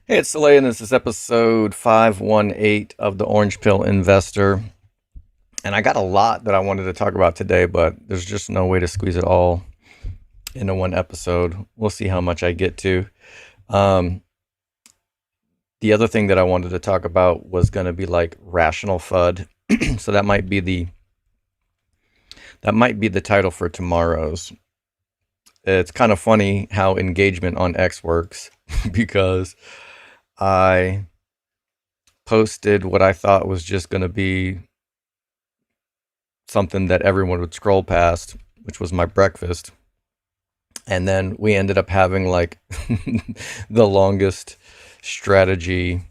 Hey, it's Soleil, and this is episode 518 of the Orange Pill Investor. And I got a lot that I wanted to talk about today, but there's just no way to squeeze it all into one episode. We'll see how much I get to. Um, the other thing that I wanted to talk about was going to be like rational FUD. So that might be the title for tomorrow's. It's kind of funny how engagement on X works because I posted what I thought was just going to be something that everyone would scroll past, which was my breakfast. And then we ended up having like the longest strategy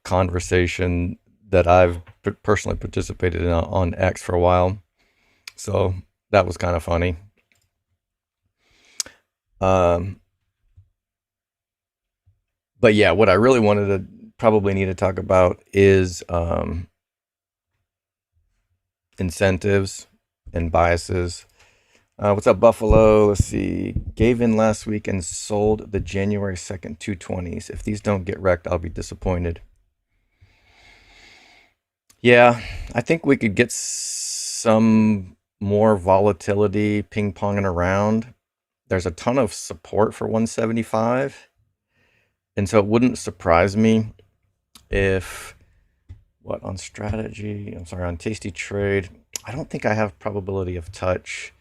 conversation that I've personally participated in on X for a while. So that was kind of funny. Um, but yeah, what I really wanted to probably need to talk about is incentives and biases. What's up, Buffalo? Let's see. Gave in last week and sold the January 2nd 220s. If these don't get wrecked, I'll be disappointed. Yeah, I think we could get some more volatility ping ponging around. There's a ton of support for 175. And so it wouldn't surprise me if, what, on strategy, I'm sorry, on tasty trade, I don't think I have probability of touch.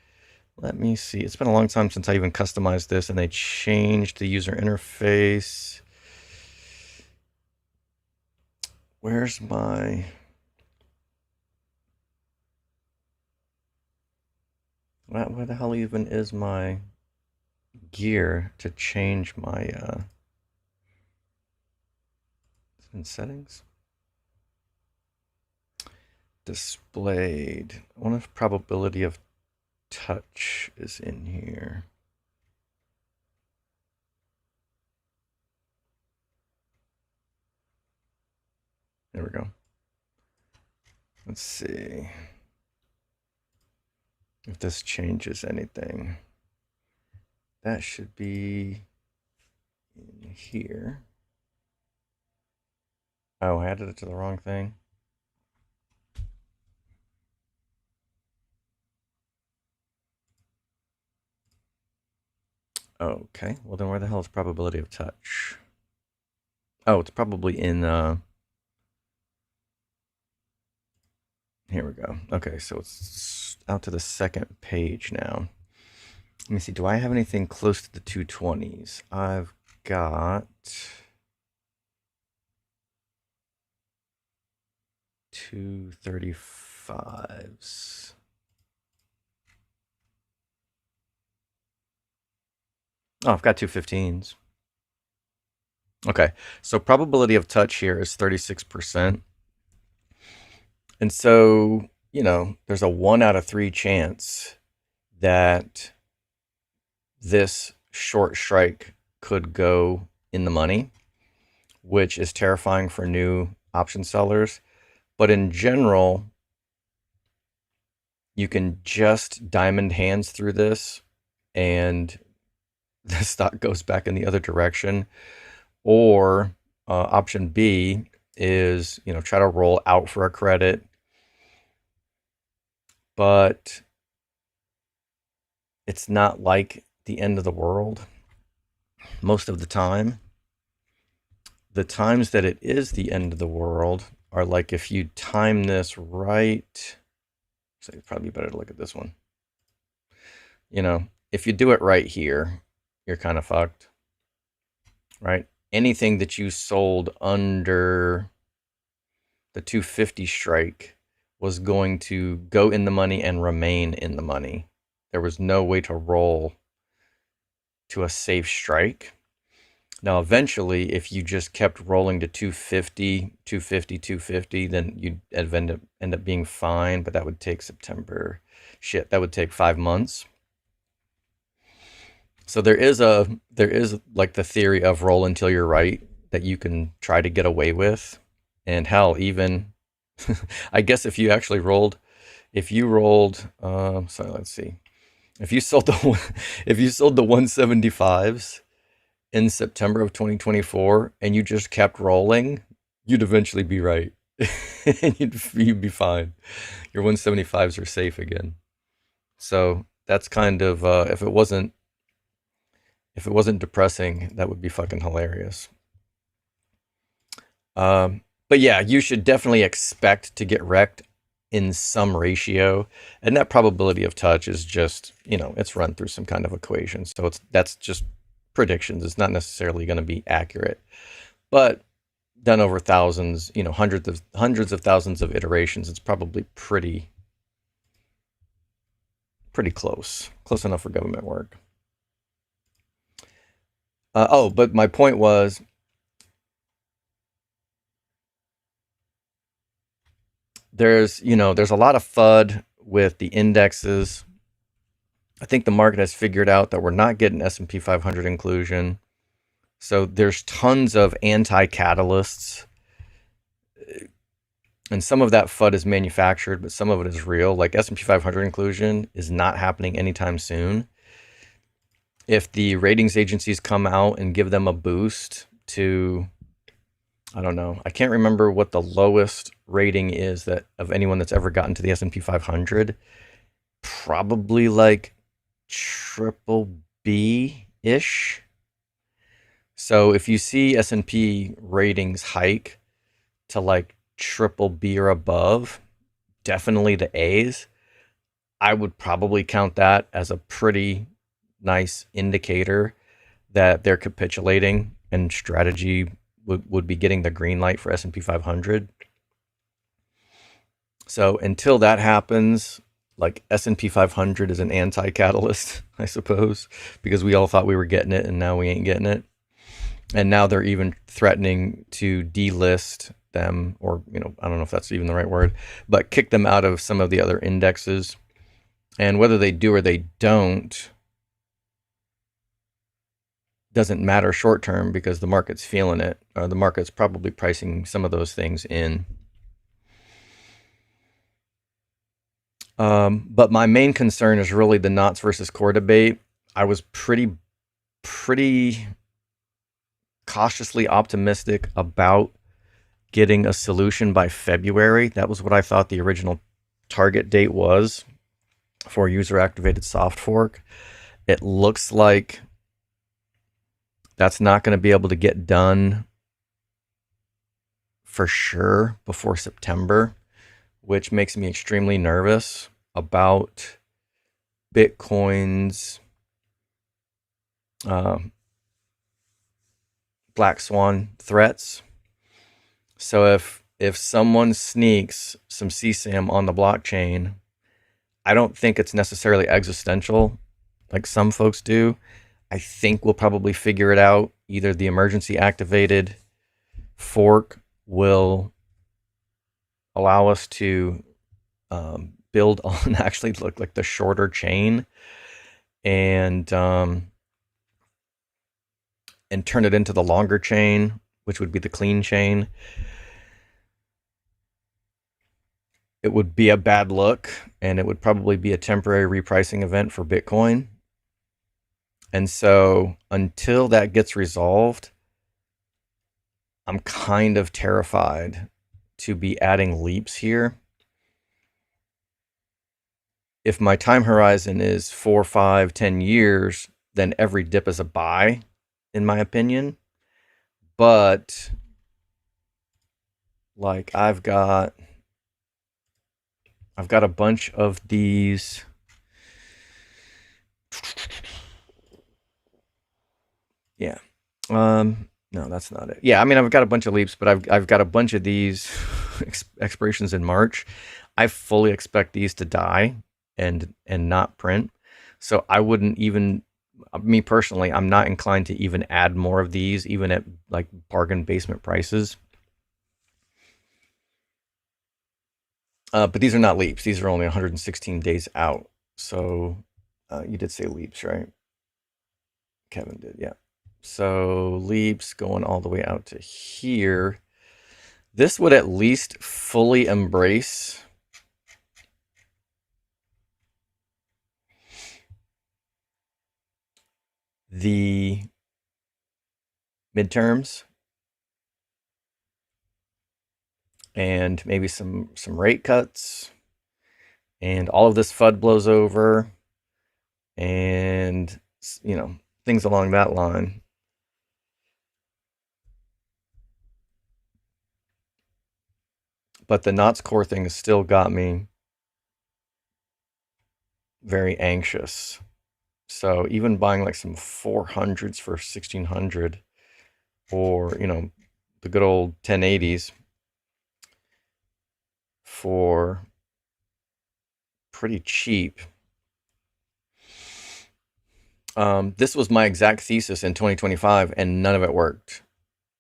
Let me see. It's been a long time since I even customized this, and they changed the user interface. Where's my... Where the hell even is my gear to change my... in settings? Displayed. I wonder if probability of touch is in here. There we go. Let's see if this changes anything. That should be in here. Oh, I added it to the wrong thing. Okay, well then where the hell is probability of touch? Oh, it's probably in, here we go. Okay, so it's out to the second page now. Let me see, do I have anything close to the 220s? I've got 235s. Oh, I've got 215s. Okay, so probability of touch here is 36%. And so, there's a 1 out of 3 chance that this short strike could go in the money, which is terrifying for new option sellers. But in general, you can just diamond hands through this and the stock goes back in the other direction. Or option B is, try to roll out for a credit. But it's not like the end of the world most of the time. The times that it is the end of the world are like if you time this right. So it's probably better to look at this one. If you do it right here, you're kind of fucked, right? Anything that you sold under the 250 strike was going to go in the money and remain in the money. There was no way to roll to a safe strike. Now, eventually, if you just kept rolling to 250, 250, 250, then you'd end up being fine, but that would take September. Shit, that would take 5 months. So there is like the theory of roll until you're right that you can try to get away with. And hell, even I guess if you actually rolled, sorry, let's see. If you sold the 175s in September of 2024 and you just kept rolling, you'd eventually be right. And you'd be fine. Your 175s are safe again. So that's kind of if it wasn't depressing, that would be fucking hilarious. But yeah, you should definitely expect to get wrecked in some ratio, and that probability of touch is just, it's run through some kind of equation. So that's just predictions. It's not necessarily going to be accurate, but done over thousands, hundreds of thousands of iterations, it's probably pretty close enough for government work. But my point was, there's a lot of FUD with the indexes. I think the market has figured out that we're not getting S&P 500 inclusion. So there's tons of anti-catalysts, and some of that FUD is manufactured, but some of it is real. Like S&P 500 inclusion is not happening anytime soon. If the ratings agencies come out and give them a boost to, I don't know, I can't remember what the lowest rating is that of anyone that's ever gotten to the S&P 500. Probably like triple B-ish. So if you see S&P ratings hike to like triple B or above, definitely the A's, I would probably count that as a pretty nice indicator that they're capitulating and strategy would be getting the green light for S&P 500. So until that happens, like S&P 500 is an anti-catalyst, I suppose, because we all thought we were getting it and now we ain't getting it. And now they're even threatening to delist them, or, I don't know if that's even the right word, but kick them out of some of the other indexes. And whether they do or they don't doesn't matter short term, because the market's feeling it. The market's probably pricing some of those things in. But my main concern is really the knots versus core debate. I was pretty cautiously optimistic about getting a solution by February. That was what I thought the original target date was for user activated soft fork. It looks like that's not going to be able to get done for sure before September, which makes me extremely nervous about Bitcoin's black swan threats. So if someone sneaks some CSAM on the blockchain, I don't think it's necessarily existential like some folks do. I think we'll probably figure it out. Either the emergency activated fork will allow us to build on actually look like the shorter chain and turn it into the longer chain, which would be the clean chain. It would be a bad look, and it would probably be a temporary repricing event for Bitcoin. And so until that gets resolved, I'm kind of terrified to be adding leaps here. If my time horizon is 4, 5, 10 years, then every dip is a buy, in my opinion. But like I've got a bunch of these. Yeah. No, that's not it. Yeah, I mean, I've got a bunch of leaps, but I've got a bunch of these expirations in March. I fully expect these to die and not print. So I wouldn't even, me personally, I'm not inclined to even add more of these, even at like bargain basement prices. But these are not leaps. These are only 116 days out. So you did say leaps, right? Kevin did, yeah. So leaps going all the way out to here. This would at least fully embrace the midterms and maybe some rate cuts, and all of this FUD blows over, and things along that line. But the Knott's Core thing has still got me very anxious. So even buying like some 400s for 1600, or the good old 1080s for pretty cheap. This was my exact thesis in 2025, and none of it worked.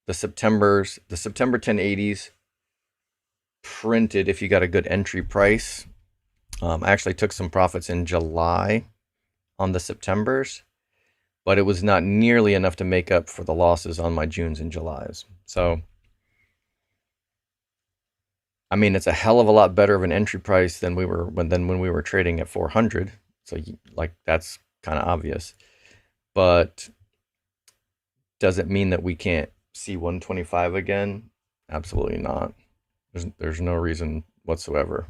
The September 1080s printed if you got a good entry price. I actually took some profits in July on the Septembers, but it was not nearly enough to make up for the losses on my Junes and Julys. So, I mean, it's a hell of a lot better of an entry price than when we were trading at 400. So, like, that's kind of obvious. But does it mean that we can't see 125 again? Absolutely not. There's no reason whatsoever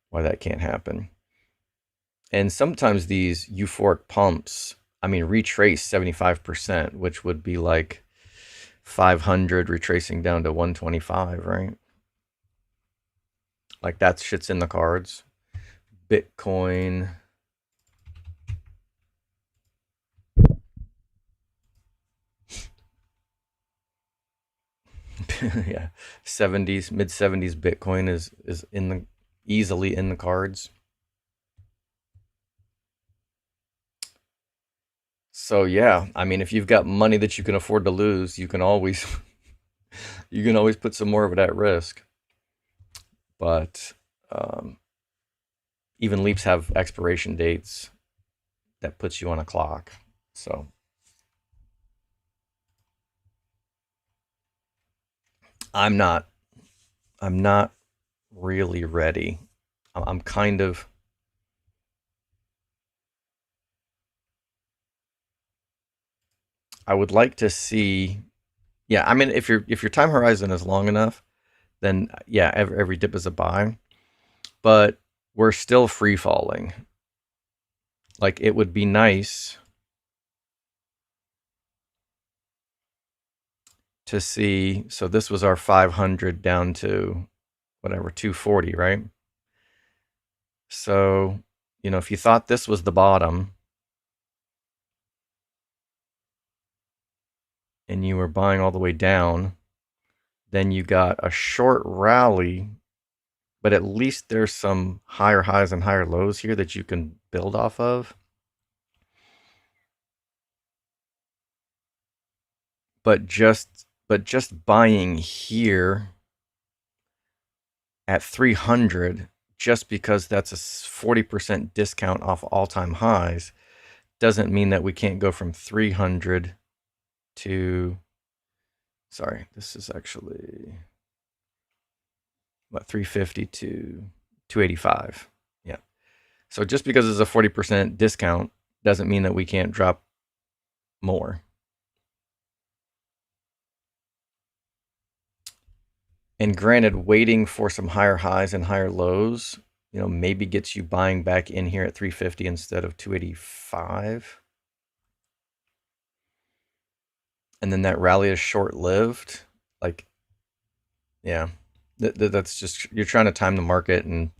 why that can't happen. And sometimes these euphoric pumps, I mean, retrace 75%, which would be like 500 retracing down to 125, right? Like that shit's in the cards. Bitcoin. Yeah, 70s, mid 70s Bitcoin is easily in the cards. So yeah, I mean, if you've got money that you can afford to lose, you can always put some more of it at risk. But even leaps have expiration dates that puts you on a clock. So I'm not really ready. I'm kind of I would like to see. Yeah, I mean, if your time horizon is long enough, then yeah, every dip is a buy. But we're still free falling. Like it would be nice to see. So this was our 500 down to whatever 240, right? So, if you thought this was the bottom and you were buying all the way down, then you got a short rally, but at least there's some higher highs and higher lows here that you can build off of. But just buying here at 300 just because that's a 40% discount off all-time highs doesn't mean that we can't go from 300 to, sorry, this is actually 350 to 285. Yeah. So just because it's a 40% discount doesn't mean that we can't drop more. And granted, waiting for some higher highs and higher lows, maybe gets you buying back in here at 350 instead of 285. And then that rally is short-lived. Like, yeah, that's just, you're trying to time the market, and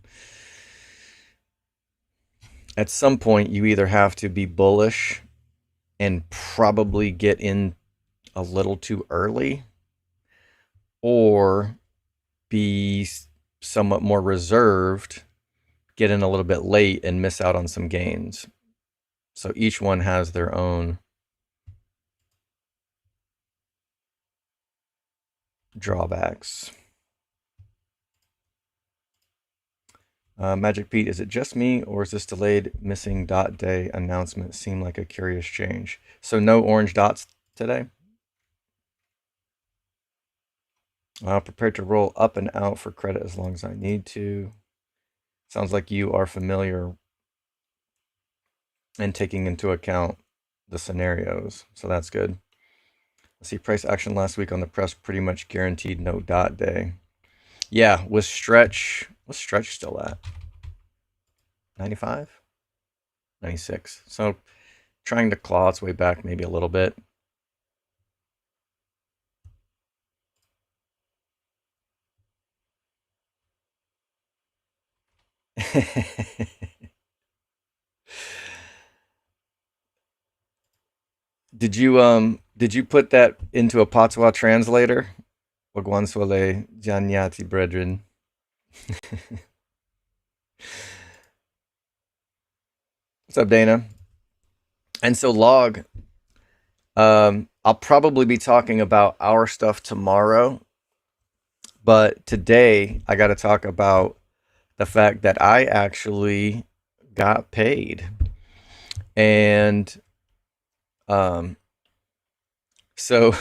at some point you either have to be bullish and probably get in a little too early, or be somewhat more reserved, get in a little bit late and miss out on some gains. So each one has their own drawbacks. Magic Pete, is it just me, or is this delayed missing dot day announcement seem like a curious change? So no orange dots today? Prepared to roll up and out for credit as long as I need to. Sounds like you are familiar and taking into account the scenarios, so that's good. See, price action last week on the press pretty much guaranteed no dot day. Yeah, was Stretch, what's Stretch still at? 95? 96. So trying to claw its way back maybe a little bit. Did you put that into a Patois translator? Wagwan Swale Janyati brethren. What's up, Dana? And so log, I'll probably be talking about our stuff tomorrow, but today I got to talk about the fact that I actually got paid. And um so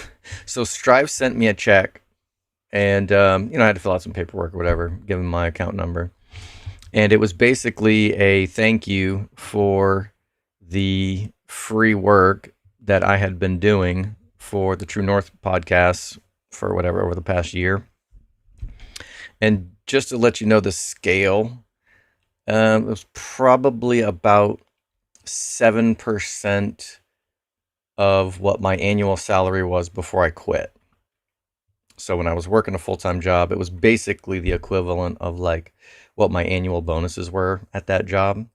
so Strive sent me a check, and I had to fill out some paperwork or whatever, give them my account number. And it was basically a thank you for the free work that I had been doing for the True North podcast for whatever over the past year. And just to let you know the scale, it was probably about 7% of what my annual salary was before I quit. So when I was working a full-time job, it was basically the equivalent of like what my annual bonuses were at that job.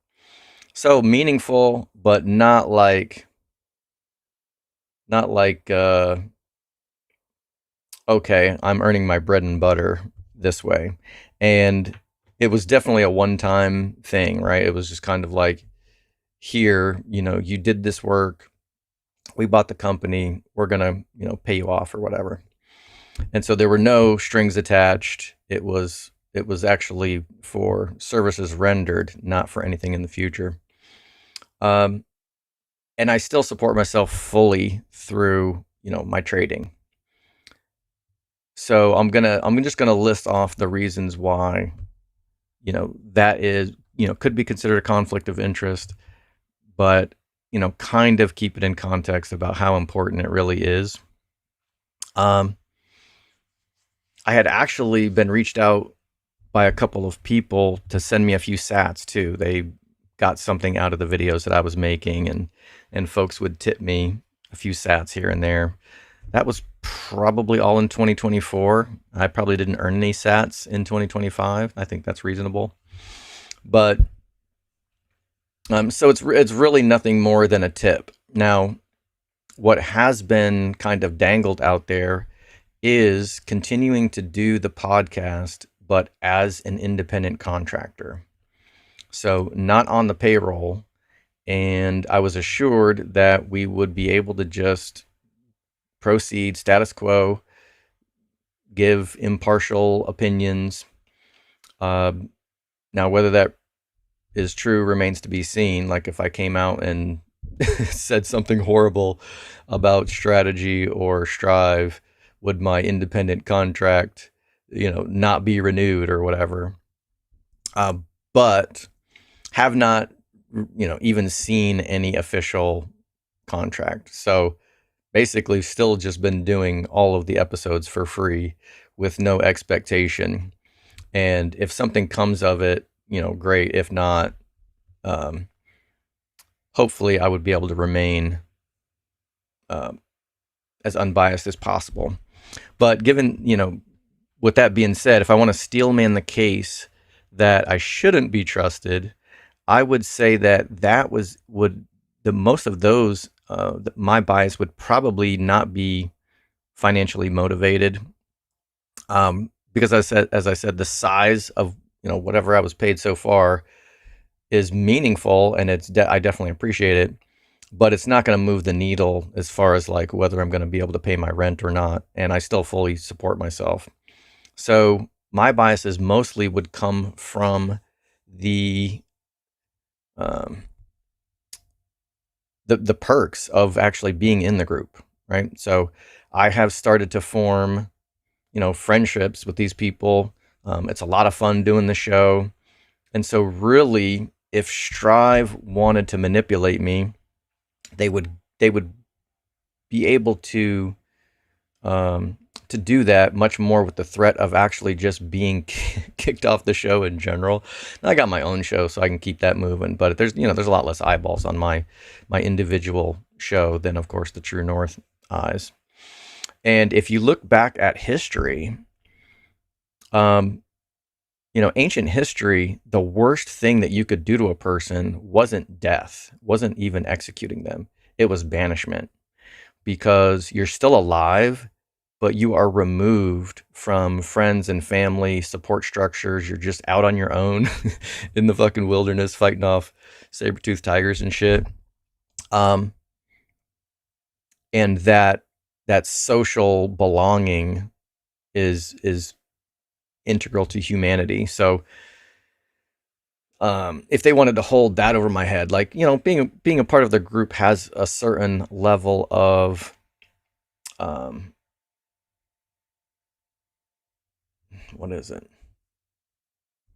So meaningful, but not like okay, I'm earning my bread and butter this way. And it was definitely a one-time thing, right? It was just kind of like, here, you did this work, we bought the company, we're gonna, pay you off or whatever. And so there were no strings attached. It was actually for services rendered, not for anything in the future. Um, and I still support myself fully through, my trading. So I'm just gonna list off the reasons why, that is, could be considered a conflict of interest, but kind of keep it in context about how important it really is. Um, I had actually been reached out by a couple of people to send me a few sats too. They got something out of the videos that I was making, and folks would tip me a few sats here and there. That was probably all in 2024. I probably didn't earn any sats in 2025. I think that's reasonable. But so it's really nothing more than a tip. Now, what has been kind of dangled out there is continuing to do the podcast, but as an independent contractor. So not on the payroll. And I was assured that we would be able to just proceed status quo, give impartial opinions. Now, whether that is true remains to be seen. Like if I came out and said something horrible about strategy or Strive, would my independent contract, not be renewed or whatever? But have not, even seen any official contract. So basically still just been doing all of the episodes for free with no expectation. And if something comes of it, great. If not, hopefully I would be able to remain as unbiased as possible. But given, with that being said, if I want to steelman the case that I shouldn't be trusted, I would say that would the most of those, my bias would probably not be financially motivated, because as I said, the size of whatever I was paid so far is meaningful, and I definitely appreciate it, but it's not going to move the needle as far as like whether I'm going to be able to pay my rent or not, and I still fully support myself. So my biases mostly would come from the the perks of actually being in the group, right? So I have started to form, friendships with these people. It's a lot of fun doing the show. And so really, if Strive wanted to manipulate me, they would be able to to do that, much more with the threat of actually just being kicked off the show in general. Now, I got my own show, so I can keep that moving, but there's a lot less eyeballs on my individual show than, of course, the True North eyes. And if you look back at history, um, ancient history, the worst thing that you could do to a person wasn't death, wasn't even executing them. It was banishment, because you're still alive, but you are removed from friends and family support structures. You're just out on your own in the fucking wilderness fighting off saber-toothed tigers and shit. And that social belonging is integral to humanity. So if they wanted to hold that over my head, like, being a part of the group has a certain level of what is it?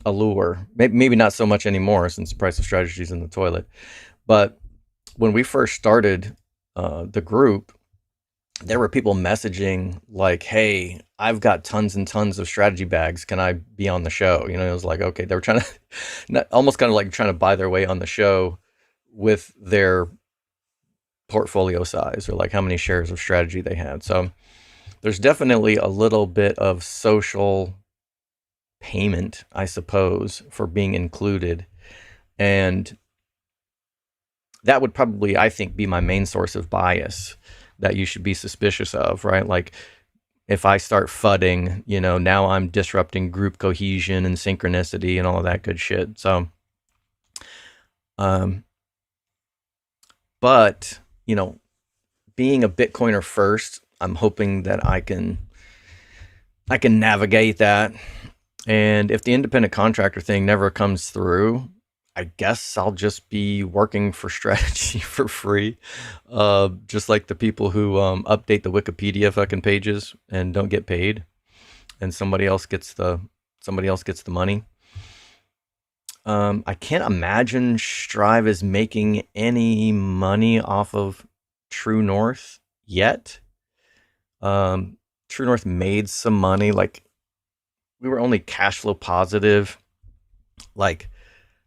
Allure. Maybe not so much anymore since the price of strategy is in the toilet. But when we first started the group, there were people messaging like, "Hey, I've got tons and tons of strategy bags. Can I be on the show?" It was like, okay, they were trying to, almost kind of like trying to buy their way on the show with their portfolio size, or like how many shares of strategy they had. So there's definitely a little bit of social payment, I suppose, for being included. And that would probably, I think, be my main source of bias that you should be suspicious of, right? Like, if I start fudding, now I'm disrupting group cohesion and synchronicity and all of that good shit. So, but, being a Bitcoiner first, I'm hoping that I can navigate that. And if the independent contractor thing never comes through, I guess I'll just be working for strategy for free. Just like the people who update the Wikipedia fucking pages and don't get paid, and somebody else gets the money. I can't imagine Strive is making any money off of True North yet. True North made some money. Like, we were only cash flow positive. Like,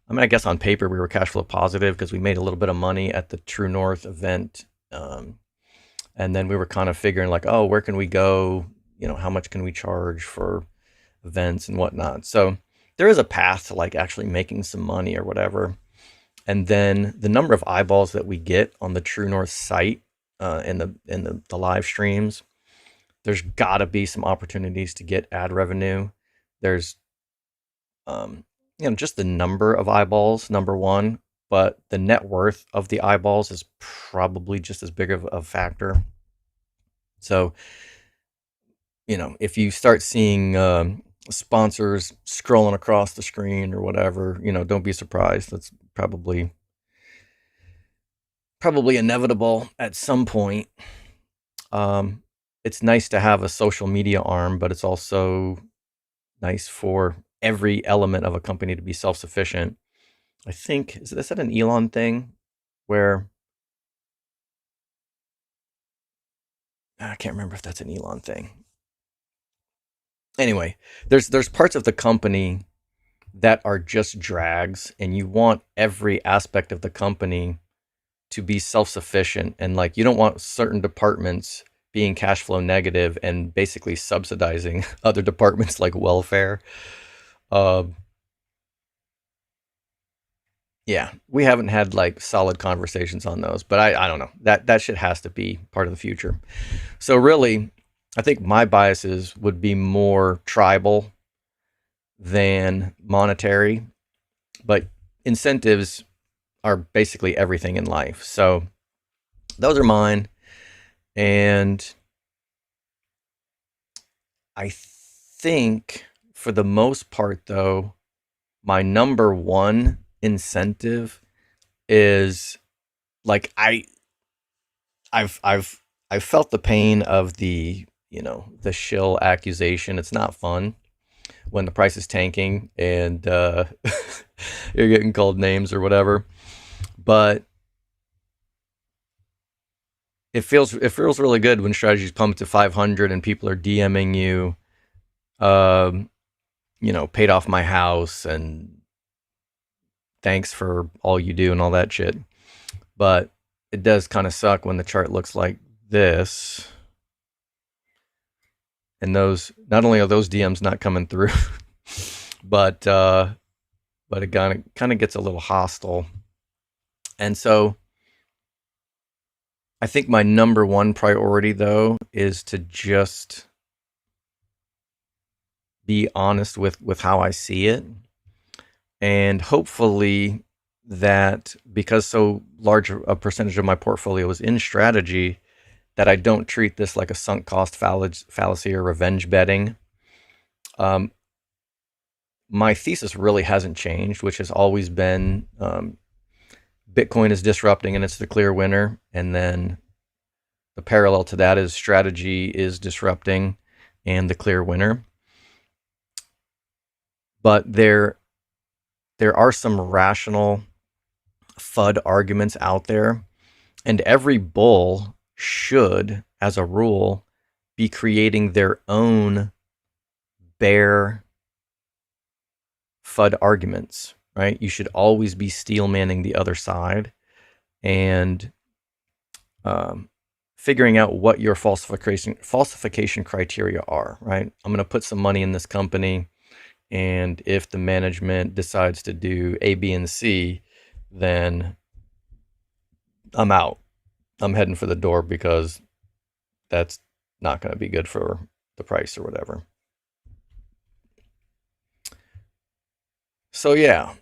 I guess on paper we were cash flow positive because we made a little bit of money at the True North event. And then we were kind of figuring like, oh, where can we go? How much can we charge for events and whatnot? So there is a path to like actually making some money or whatever. And then the number of eyeballs that we get on the True North site in the live streams, there's got to be some opportunities to get ad revenue. There's just the number of eyeballs, number one, but the net worth of the eyeballs is probably just as big of a factor. So, if you start seeing sponsors scrolling across the screen or whatever, don't be surprised. That's probably inevitable at some point. It's nice to have a social media arm, but it's also nice for every element of a company to be self-sufficient. I think, is that an Elon thing where, I can't remember if that's an Elon thing. Anyway, there's parts of the company that are just drags, and you want every aspect of the company to be self-sufficient, and like, you don't want certain departments being cash flow negative and basically subsidizing other departments like welfare. Yeah, we haven't had like solid conversations on those, but I don't know. That shit has to be part of the future. So really, I think my biases would be more tribal than monetary, but incentives are basically everything in life. So those are mine. And I think for the most part, though, my number one incentive is like, I've felt the pain of the shill accusation. It's not fun when the price is tanking and you're getting called names or whatever. But it feels really good when strategies pump to 500 and people are DMing you, um, paid off my house and thanks for all you do and all that shit. But it does kind of suck when the chart looks like this. And those, not only are those DMs not coming through, but it kind of gets a little hostile. And so I think my number one priority, though, is to just be honest with how I see it. And hopefully that, because so large a percentage of my portfolio is in strategy, that I don't treat this like a sunk cost fallacy or revenge betting. My thesis really hasn't changed, which has always been Bitcoin is disrupting and it's the clear winner. And then the parallel to that is strategy is disrupting and the clear winner. But there are some rational FUD arguments out there, and every bull should, as a rule, be creating their own bear FUD arguments, right? You should always be steel manning the other side and figuring out what your falsification criteria are, right? I'm going to put some money in this company, and if the management decides to do A, B, and C, then I'm out. I'm heading for the door because that's not going to be good for the price or whatever. So yeah,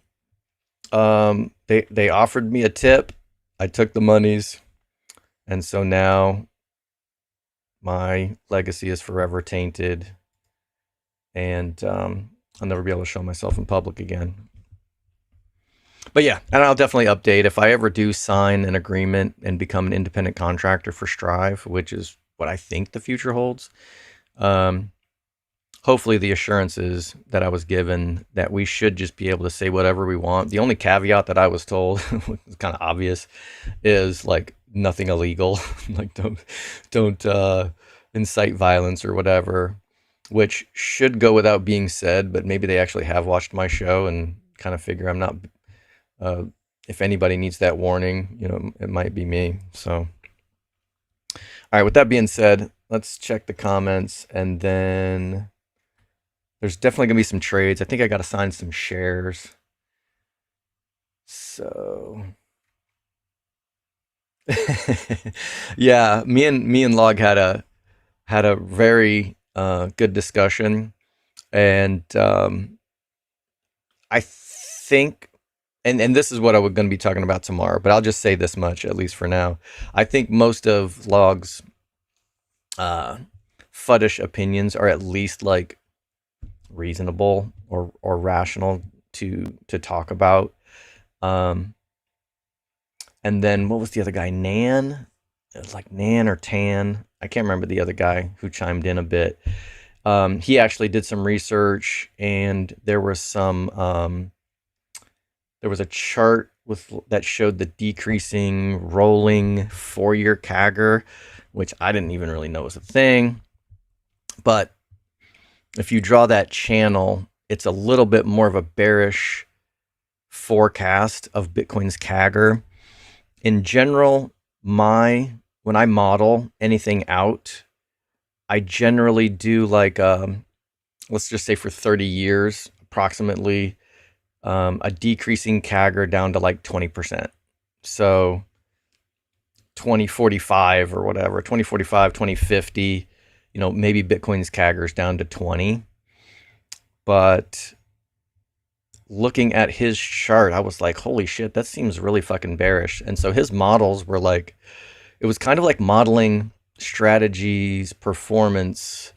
they offered me a tip. I took the monies, and so now my legacy is forever tainted, and I'll never be able to show myself in public again. But yeah, and I'll definitely update if I ever do sign an agreement and become an independent contractor for Strive, which is what I think the future holds. Hopefully the assurances that I was given that we should just be able to say whatever we want. The only caveat that I was told, which is kind of obvious, is like nothing illegal, like don't incite violence or whatever, which should go without being said. But maybe they actually have watched my show and kind of figure I'm not. If anybody needs that warning, it might be me. So, all right. With that being said, let's check the comments, and then there's definitely gonna be some trades. I think I got to sign some shares. So, yeah, me and Log had a very good discussion, and I think. And this is what I was going to be talking about tomorrow, but I'll just say this much, at least for now. I think most of Log's fuddish opinions are at least like reasonable or rational to talk about. And then what was the other guy? Nan? It was like Nan or Tan. I can't remember the other guy who chimed in a bit. He actually did some research, and there was some. There was a chart that showed the decreasing rolling 4-year CAGR, which I didn't even really know was a thing. But if you draw that channel, it's a little bit more of a bearish forecast of Bitcoin's CAGR. In general, when I model anything out, I generally do like, let's just say for 30 years, approximately, a decreasing CAGR down to like 20%. So 2045 or whatever, 2045, 2050, maybe Bitcoin's CAGR is down to 20. But looking at his chart, I was like, holy shit, that seems really fucking bearish. And so his models were like, it was kind of like modeling strategies, performance,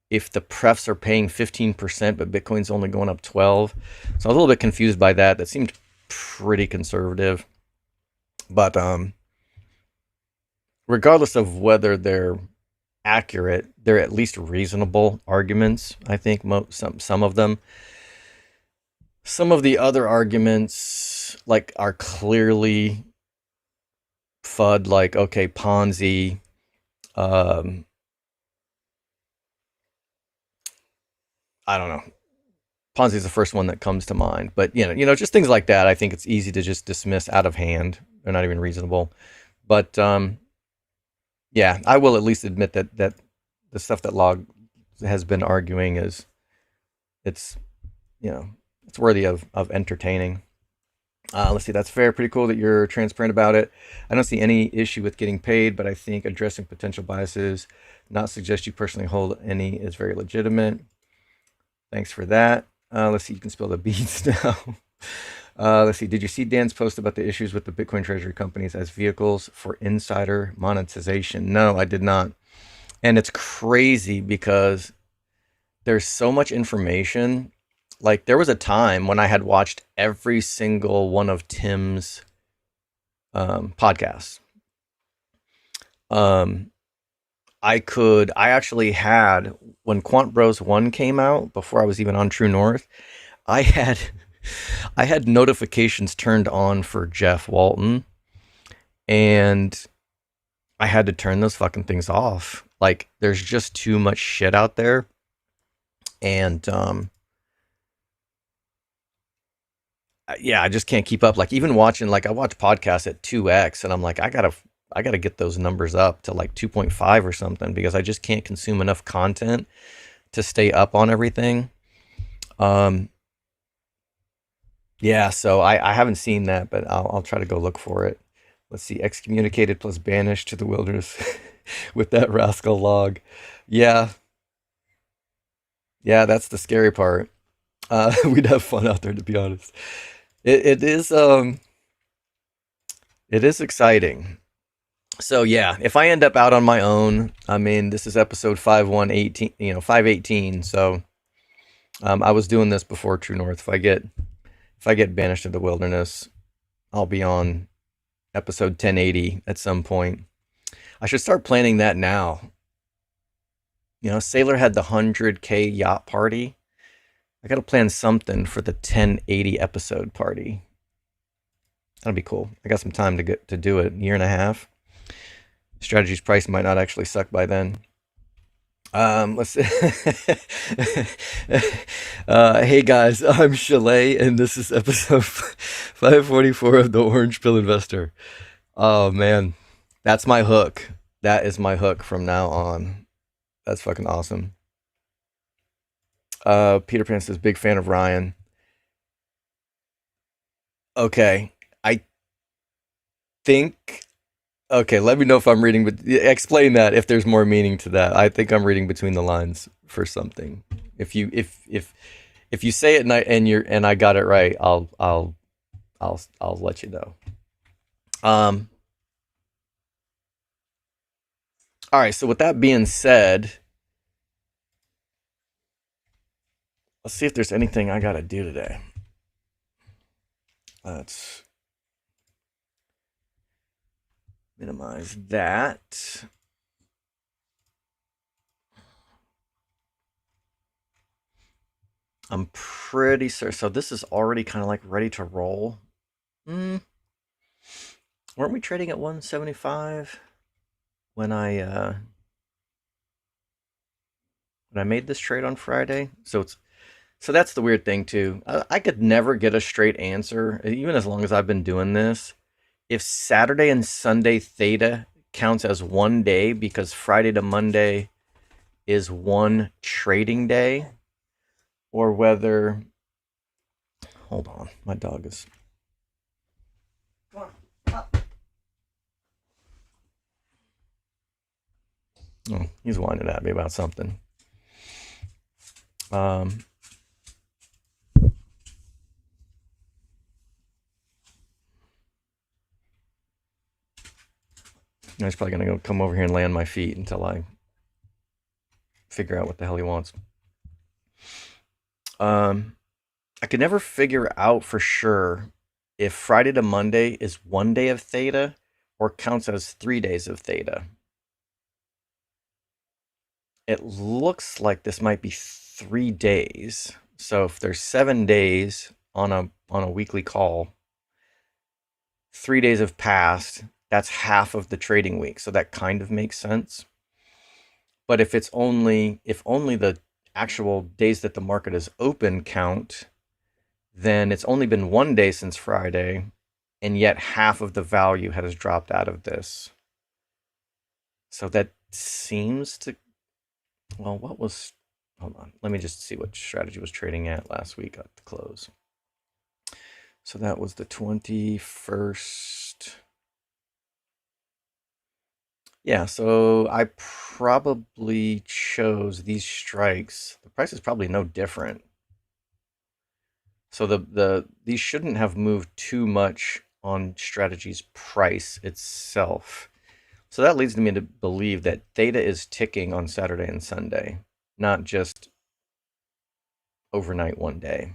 if the prefs are paying 15%, but Bitcoin's only going up 12. So I was a little bit confused by that. That seemed pretty conservative. But regardless of whether they're accurate, they're at least reasonable arguments, I think, some of them. Some of the other arguments are clearly FUD like, okay, Ponzi, um, I don't know. Ponzi is the first one that comes to mind, but just things like that. I think it's easy to just dismiss out of hand. They're not even reasonable. But yeah, I will at least admit that the stuff that Log has been arguing is it's it's worthy of entertaining. Let's see, that's fair. Pretty cool that you're transparent about it. I don't see any issue with getting paid, but I think addressing potential biases, not suggest you personally hold any, is very legitimate. Thanks for that. Let's see, you can spill the beans now. Let's see, did you see Dan's post about the issues with the Bitcoin treasury companies as vehicles for insider monetization? No, I did not. And it's crazy because there's so much information. Like, there was a time when I had watched every single one of Tim's podcasts. I actually had, when Quant Bros 1 came out, before I was even on True North, I had I had notifications turned on for Jeff Walton, and I had to turn those fucking things off. Like, there's just too much shit out there. And yeah, I just can't keep up. Like, even watching, like, I watch podcasts at 2x, and I'm like, I gotta get those numbers up to like 2.5 or something, because I just can't consume enough content to stay up on everything. Yeah, so I haven't seen that, but I'll try to go look for it. Let's see, excommunicated plus banished to the wilderness with that rascal Log. Yeah, yeah, that's the scary part. We'd have fun out there, to be honest. It is exciting. So yeah, if I end up out on my own, I mean, this is episode 5118, 518. So I was doing this before True North. If I get banished to the wilderness, I'll be on episode 1080 at some point. I should start planning that now. Sailor had the 100K yacht party. I got to plan something for the 1080 episode party. That'll be cool. I got some time to do it. Year and a half. Strategy's price might not actually suck by then. Let's see. Hey guys, I'm Chalet, and this is episode 544 of the Orange Pill Investor. Oh man, that's my hook. That is my hook from now on. That's fucking awesome. Peter Pan says, big fan of Ryan. Okay, I think. Okay, let me know if I'm reading. But explain that if there's more meaning to that. I think I'm reading between the lines for something. If you say it and I got it right, I'll let you know. All right. So with that being said, let's see if there's anything I gotta do today. Let's minimize that. I'm pretty certain. So this is already kind of like ready to roll. Weren't we trading at 175 when I made this trade on Friday? So that's the weird thing too. I could never get a straight answer, even as long as I've been doing this, if Saturday and Sunday theta counts as one day, because Friday to Monday is one trading day, or whether, hold on, my dog is, come on, up. Oh, he's whining at me about something. He's probably gonna go come over here and lay on my feet until I figure out what the hell he wants. I could never figure out for sure if Friday to Monday is one day of theta or counts as 3 days of theta. It looks like this might be 3 days. So if there's 7 days on a weekly call, 3 days have passed. that's half of the trading week. So that kind of makes sense. But if only the actual days that the market is open count, then it's only been 1 day since Friday, and yet half of the value has dropped out of this. So that seems to, well, what was, hold on, let me just see what strategy was trading at last week at the close. So that was the 21st. Yeah, so I probably chose these strikes. The price is probably no different. So these shouldn't have moved too much on strategy's price itself. So that leads me to believe that theta is ticking on Saturday and Sunday, not just overnight 1 day.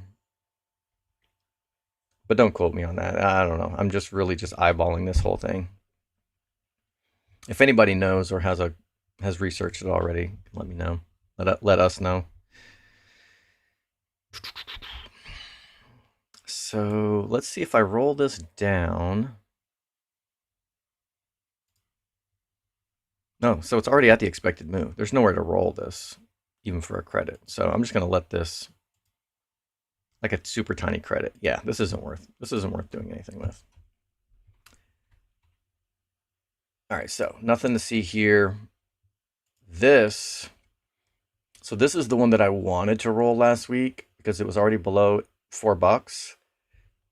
But don't quote me on that. I don't know. I'm just really just eyeballing this whole thing. If anybody knows or has researched it already, let me know. Let us know. So let's see if I roll this down. No, so it's already at the expected move. There's nowhere to roll this, even for a credit. So I'm just going to let this, like a super tiny credit. Yeah, this isn't worth doing anything with. All right, so nothing to see here. So this is the one that I wanted to roll last week because it was already below $4,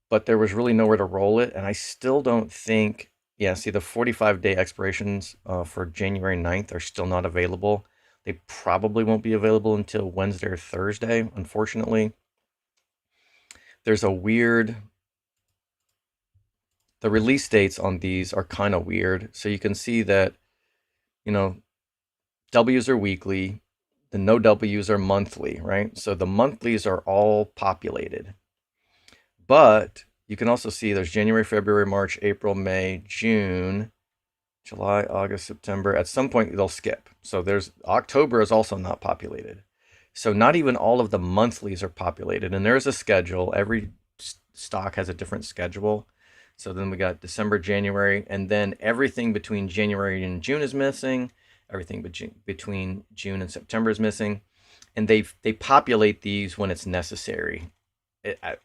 but there was really nowhere to roll it. And I still don't think, yeah, see the 45-day expirations for January 9th are still not available. They probably won't be available until Wednesday or Thursday, unfortunately. There's a weird, the release dates on these are kind of weird. So you can see that, W's are weekly, the no W's are monthly, right? So the monthlies are all populated. But you can also see there's January, February, March, April, May, June, July, August, September. At some point, they'll skip. So there's October is also not populated. So not even all of the monthlies are populated. And there's a schedule. Every stock has a different schedule. So then we got December, January, and then everything between January and June is missing. Everything between June and September is missing. And they populate these when it's necessary. I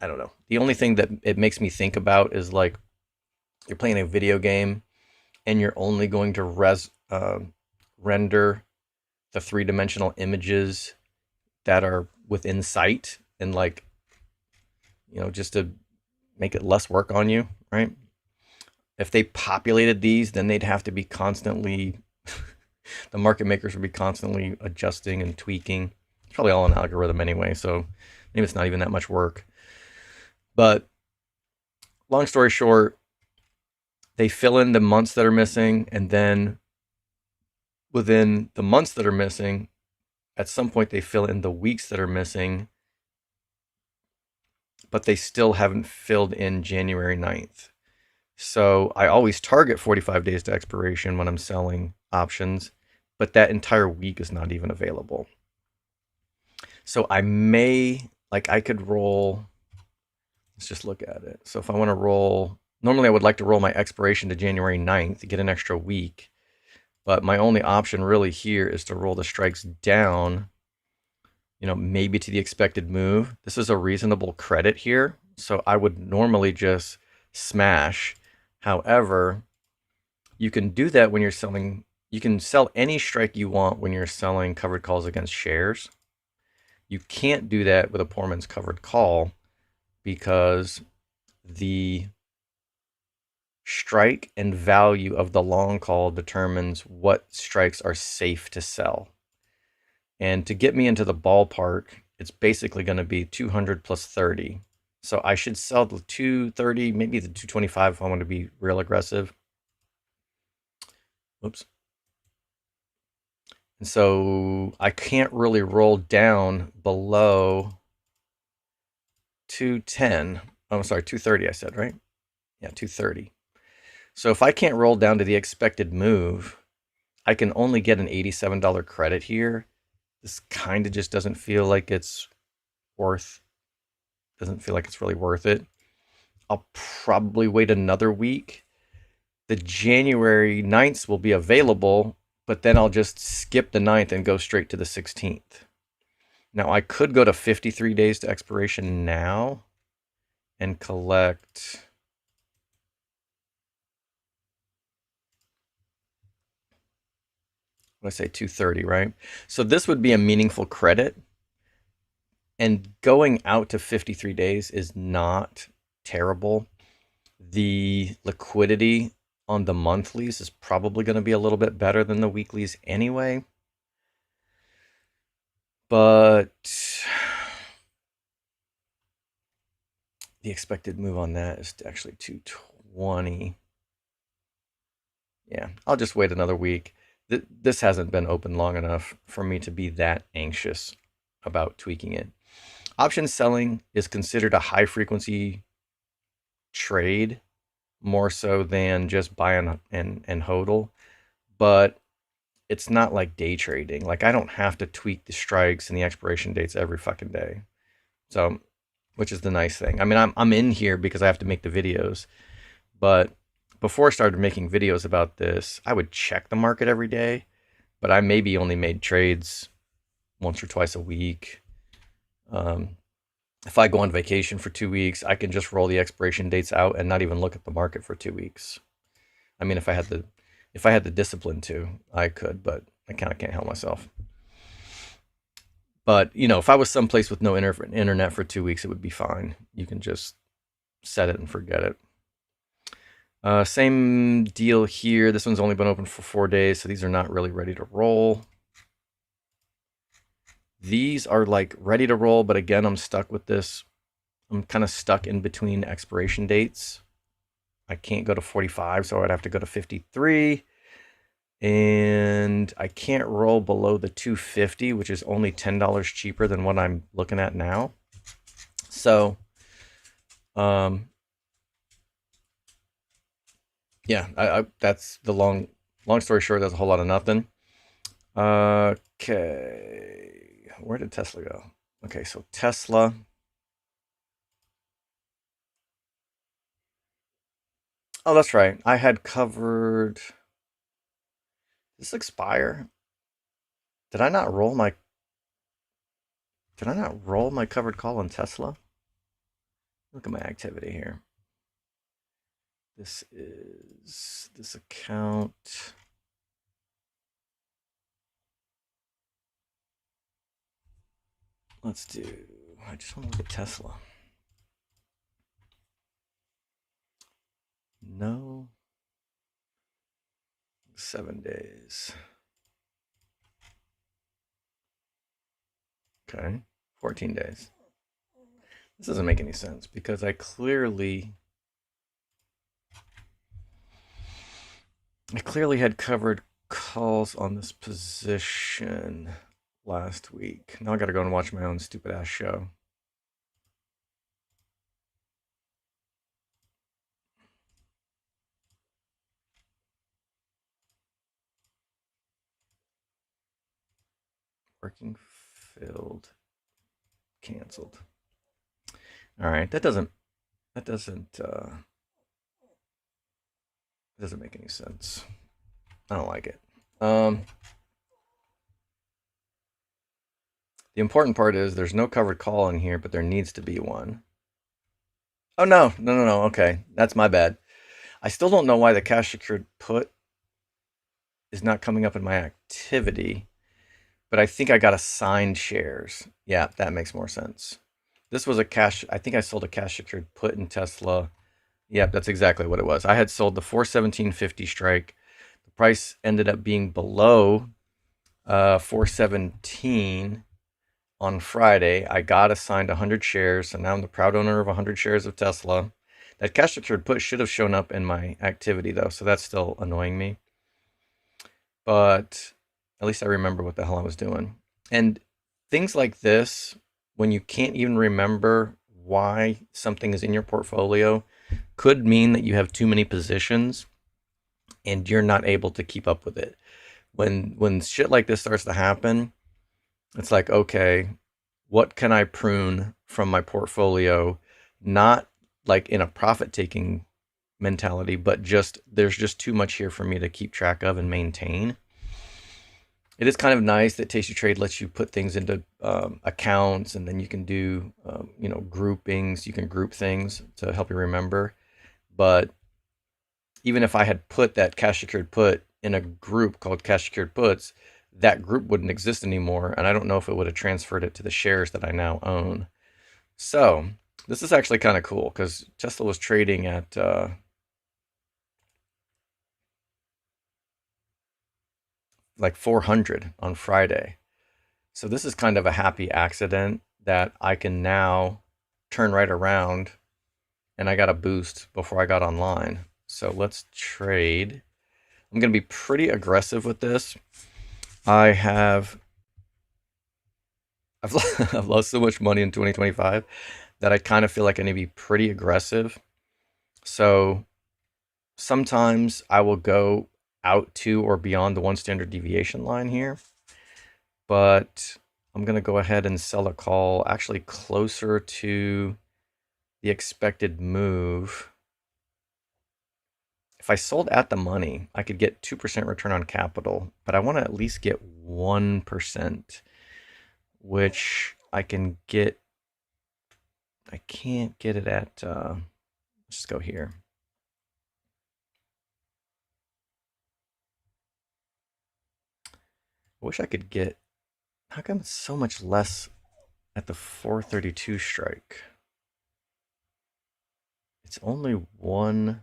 don't know. The only thing that it makes me think about is like you're playing a video game and you're only going to render the 3-dimensional images that are within sight, and like, just to make it less work on you, right? If they populated these, then they'd have to be constantly, the market makers would be constantly adjusting and tweaking. It's probably all an algorithm anyway, so maybe it's not even that much work. But long story short, they fill in the months that are missing, and then within the months that are missing, at some point they fill in the weeks that are missing, but they still haven't filled in January 9th. So I always target 45 days to expiration when I'm selling options, but that entire week is not even available. So I could roll, let's just look at it. So if I want to roll, normally I would like to roll my expiration to January 9th to get an extra week. But my only option really here is to roll the strikes down, maybe to the expected move. This is a reasonable credit here. So I would normally just smash. However, you can do that when you're selling. You can sell any strike you want when you're selling covered calls against shares. You can't do that with a poor man's covered call because the strike and value of the long call determines what strikes are safe to sell. And to get me into the ballpark, it's basically going to be 200 plus 30. So I should sell the 230, maybe the 225 if I want to be real aggressive. Oops. And so I can't really roll down below 210. Oh, I'm sorry, 230 I said, right? Yeah, 230. So if I can't roll down to the expected move, I can only get an $87 credit here. This kind of just doesn't feel like it's really worth it. I'll probably wait another week. the January 9ths will be available, but then I'll just skip the 9th and go straight to the 16th. Now, I could go to 53 days to expiration now and collect. Let's say 230, right? So this would be a meaningful credit. And going out to 53 days is not terrible. The liquidity on the monthlies is probably going to be a little bit better than the weeklies anyway. But the expected move on that is actually 220. Yeah, I'll just wait another week. This hasn't been open long enough for me to be that anxious about tweaking it. Option selling is considered a high frequency trade more so than just buy and hodl, but it's not like day trading. Like, I don't have to tweak the strikes and the expiration dates every fucking day. So, which is the nice thing. I mean, I'm in here because I have to make the videos, but before I started making videos about this, I would check the market every day, but I maybe only made trades once or twice a week. If I go on vacation for 2 weeks, I can just roll the expiration dates out and not even look at the market for 2 weeks. I mean, if I had the discipline to, I could, but I kind of can't help myself. But, you know, if I was someplace with no internet for 2 weeks, it would be fine. You can just set it and forget it. Same deal here. This one's only been open for 4 days, so these are not really ready to roll. These are like ready to roll, but again, I'm stuck with this. I'm kind of stuck in between expiration dates. I can't go to 45, so I'd have to go to 53. And I can't roll below the 250, which is only $10 cheaper than what I'm looking at now. So, yeah, that's the long story short. That's a whole lot of nothing. Okay, where did Tesla go? Okay, so Tesla. Oh, that's right. I had covered. Did this expire? Did I not roll my? Did I not roll my covered call on Tesla? Look at my activity here. This is this account. Let's do. I just want to look at Tesla. No. 7 days. Okay. 14 days. This doesn't make any sense because I clearly had covered calls on this position last week. Now I got to go and watch my own stupid ass show. Working filled, canceled. All right, that doesn't make any sense. I don't like it. The important part is there's no covered call in here, but there needs to be one. Oh, no. Okay, that's my bad. I still don't know why the cash secured put is not coming up in my activity, but I think I got assigned shares. Yeah, that makes more sense. This was I think I sold a cash secured put in Tesla. Yep, that's exactly what it was. I had sold the 417.50 strike. The price ended up being below 417 on Friday. I got assigned 100 shares, so now I'm the proud owner of 100 shares of Tesla. That cash secured put should have shown up in my activity, though, so that's still annoying me. But at least I remember what the hell I was doing. And things like this, when you can't even remember why something is in your portfolio, could mean that you have too many positions and you're not able to keep up with it. When shit like this starts to happen, it's like, okay, what can I prune from my portfolio? Not like in a profit taking mentality, but just there's just too much here for me to keep track of and maintain. It is kind of nice that Tasty Trade lets you put things into accounts, and then you can do groupings. You can group things to help you remember. But even if I had put that cash secured put in a group called cash secured puts, that group wouldn't exist anymore, and I don't know if it would have transferred it to the shares that I now own. So this is actually kind of cool because Tesla was trading at like 400 on Friday. So this is kind of a happy accident that I can now turn right around, and I got a boost before I got online. So let's trade. I'm going to be pretty aggressive with this. I've I've lost so much money in 2025 that I kind of feel like I need to be pretty aggressive. So sometimes I will go out to or beyond the 1 standard deviation line here, but I'm going to go ahead and sell a call actually closer to the expected move. If I sold at the money, I could get 2% return on capital, but I want to at least get 1%, which I can get. I can't get it at, let's just go here. I wish I could get, how come it's so much less at the 432 strike? It's only one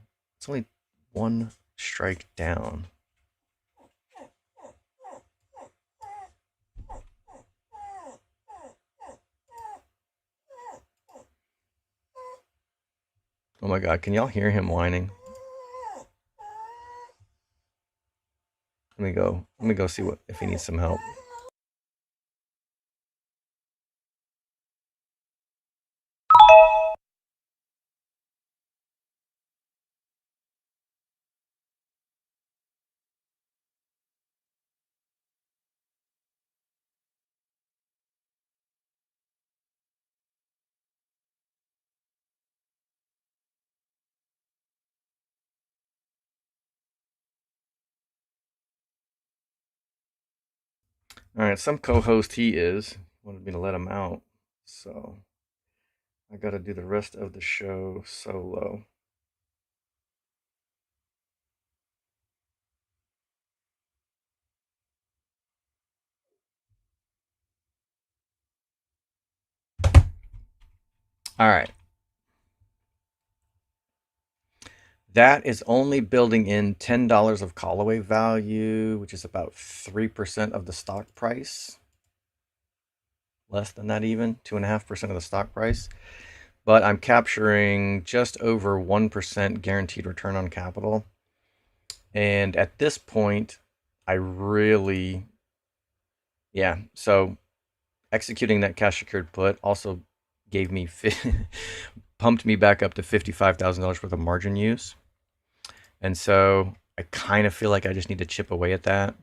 strike down. Oh my God, can y'all hear him whining? Let me go see what if he needs some help. All right, some co-host he is wanted me to let him out, so I got to do the rest of the show solo. All right. That is only building in $10 of callaway value, which is about 3% of the stock price. Less than that even, 2.5% of the stock price. But I'm capturing just over 1% guaranteed return on capital. And at this point, I really, yeah, so executing that cash secured put also gave me, pumped me back up to $55,000 worth of margin use. And so I kind of feel like I just need to chip away at that.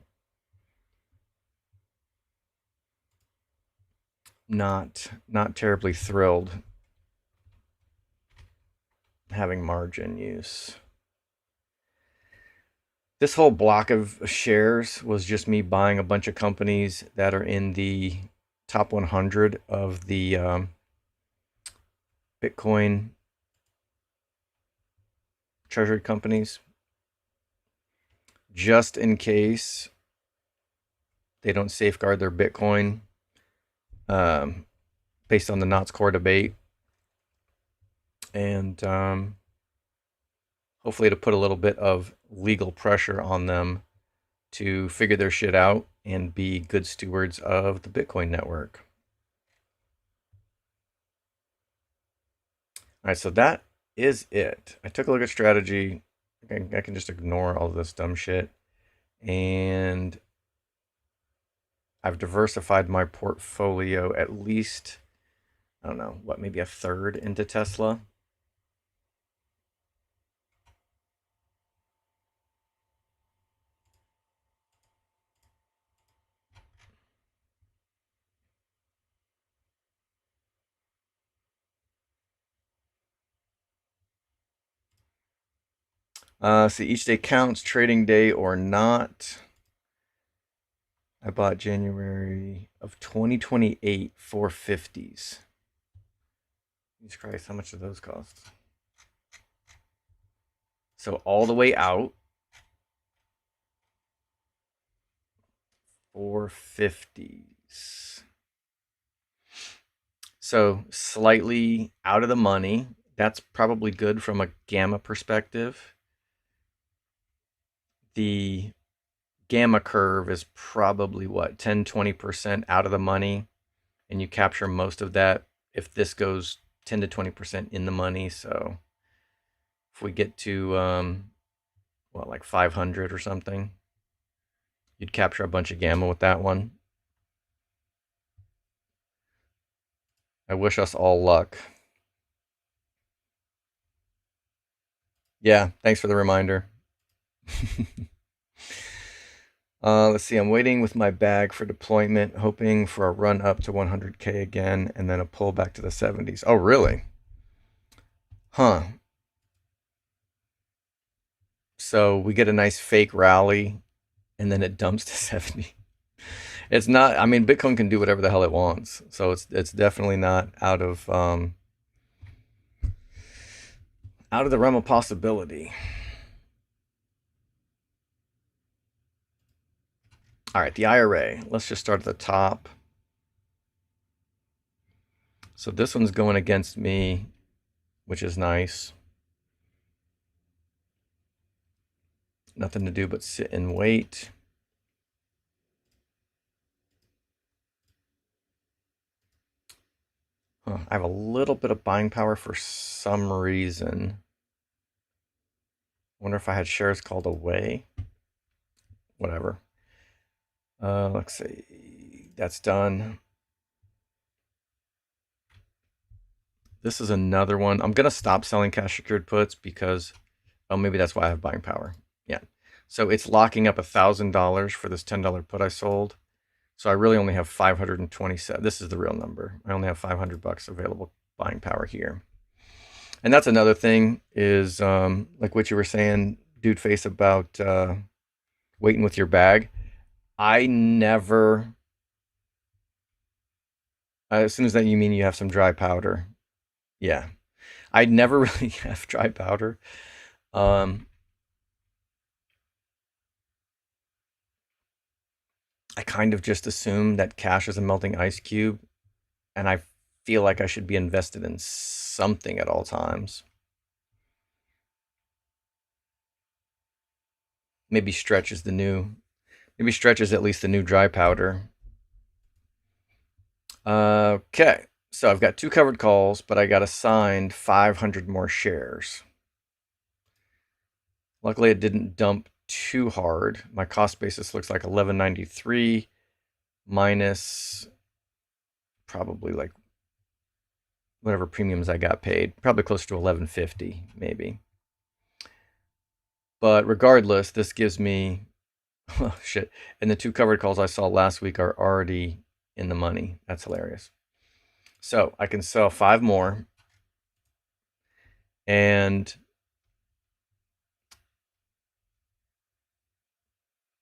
Not terribly thrilled having margin use. This whole block of shares was just me buying a bunch of companies that are in the top 100 of the Bitcoin treasury companies, just in case they don't safeguard their Bitcoin based on the Knott's Core debate. And hopefully to put a little bit of legal pressure on them to figure their shit out and be good stewards of the Bitcoin network. All right, so that is it. I took a look at strategy. I can just ignore all this dumb shit. And I've diversified my portfolio at least, I don't know, what, maybe a third into Tesla. See, each day counts, trading day or not. I bought January of 2028 450s. Jesus Christ, how much do those cost? So all the way out, 450s. So slightly out of the money. That's probably good from a gamma perspective. The gamma curve is probably what, 10-20% out of the money, and you capture most of that if this goes 10 to 20% in the money. So if we get to like 500 or something, you'd capture a bunch of gamma with that one. I wish us all luck. Yeah, thanks for the reminder. Let's see, I'm waiting with my bag for deployment, hoping for a run up to 100K again, and then a pull back to the 70s. Oh, really? Huh. So we get a nice fake rally, and then it dumps to 70. It's not, I mean, Bitcoin can do whatever the hell it wants. So it's definitely not out of the realm of possibility. All right, the IRA. Let's just start at the top. So this one's going against me, which is nice. Nothing to do but sit and wait. Huh, I have a little bit of buying power for some reason. Wonder if I had shares called away. Whatever. Let's see. That's done. This is another one. I'm going to stop selling cash secured puts because, oh, maybe that's why I have buying power. Yeah. So it's locking up $1,000 for this $10 put I sold. So I really only have 527. This is the real number. I only have $500 available buying power here. And that's another thing is like what you were saying, dude face, about waiting with your bag. I never, as soon as that you mean you have some dry powder. Yeah. I never really have dry powder. I kind of just assume that cash is a melting ice cube, and I feel like I should be invested in something at all times. Maybe Stretch is at least the new dry powder. Okay, so I've got 2 covered calls, but I got assigned 500 more shares. Luckily, it didn't dump too hard. My cost basis looks like 1193 minus probably like whatever premiums I got paid, probably close to 1150 maybe. But regardless, this gives me, oh shit, and the 2 covered calls I saw last week are already in the money. That's hilarious. So I can sell 5 more, and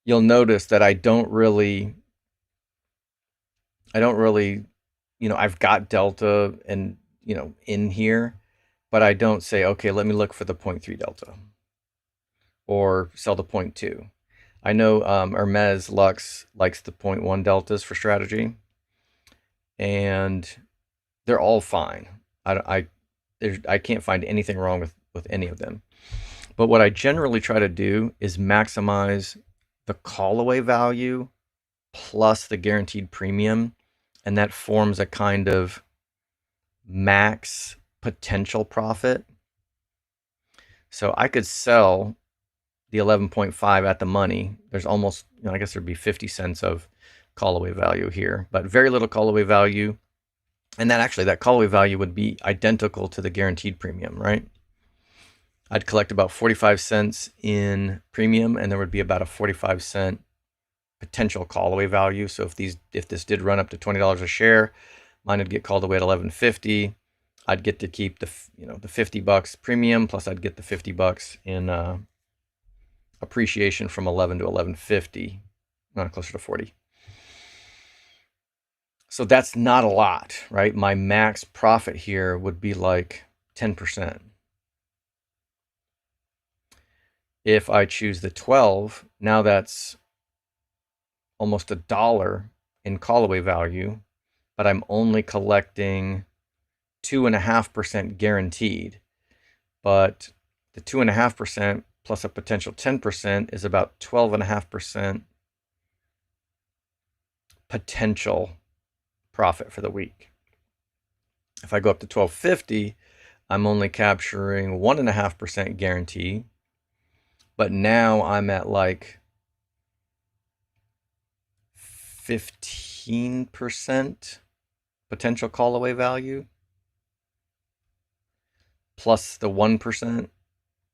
you'll notice that I don't really, I've got delta and, in here, but I don't say, okay, let me look for the 0.3 delta or sell the 0.2. I know Hermes Lux likes the 0.1 deltas for strategy, and they're all fine. I can't find anything wrong with any of them. But what I generally try to do is maximize the call away value plus the guaranteed premium, and that forms a kind of max potential profit. So I could sell the 11.5 at the money. There's almost, I guess there'd be 50 cents of call away value here, but very little call away value. And that call away value would be identical to the guaranteed premium, right? I'd collect about 45 cents in premium, and there would be about a 45 cent potential call away value. So if this did run up to $20 a share, mine would get called away at 11.50. I'd get to keep the $50 premium, plus I'd get the $50 in appreciation from 11 to 1150, closer to 40. So that's not a lot, right? My max profit here would be like 10%. If I choose the 12, now that's almost $1 in callaway value, but I'm only collecting 2.5% guaranteed. But the 2.5% plus a potential 10% is about 12.5% potential profit for the week. If I go up to 1250, I'm only capturing 1.5% guarantee, but now I'm at like 15% potential callaway value plus the 1%.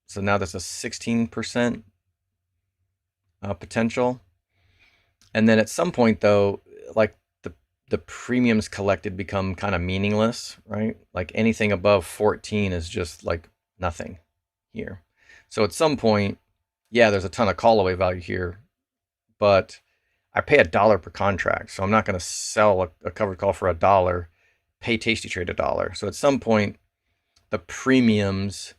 So now that's a 16% potential. And then at some point, though, like the premiums collected become kind of meaningless, right? Like anything above 14 is just like nothing here. So at some point, yeah, there's a ton of callaway value here, but I pay $1 per contract. So I'm not going to sell a covered call for $1, pay Tasty Trade $1. So at some point, the premiums,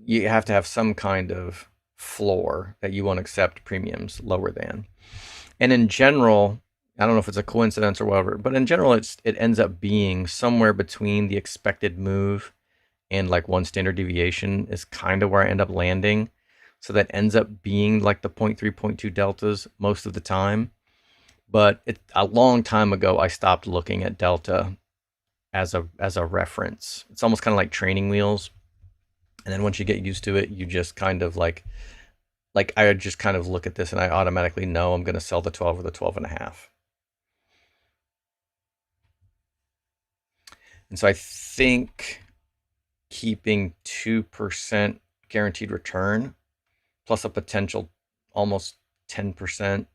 you have to have some kind of floor that you won't accept premiums lower than. And in general, I don't know if it's a coincidence or whatever, but in general, it ends up being somewhere between the expected move and like one standard deviation is kind of where I end up landing. So that ends up being like the 0.3, 0.2 deltas most of the time. But a long time ago, I stopped looking at delta as a reference. It's almost kind of like training wheels. And then once you get used to it, you just kind of like I just kind of look at this and I automatically know I'm going to sell the 12 or the 12.5. And so I think keeping 2% guaranteed return plus a potential almost 10%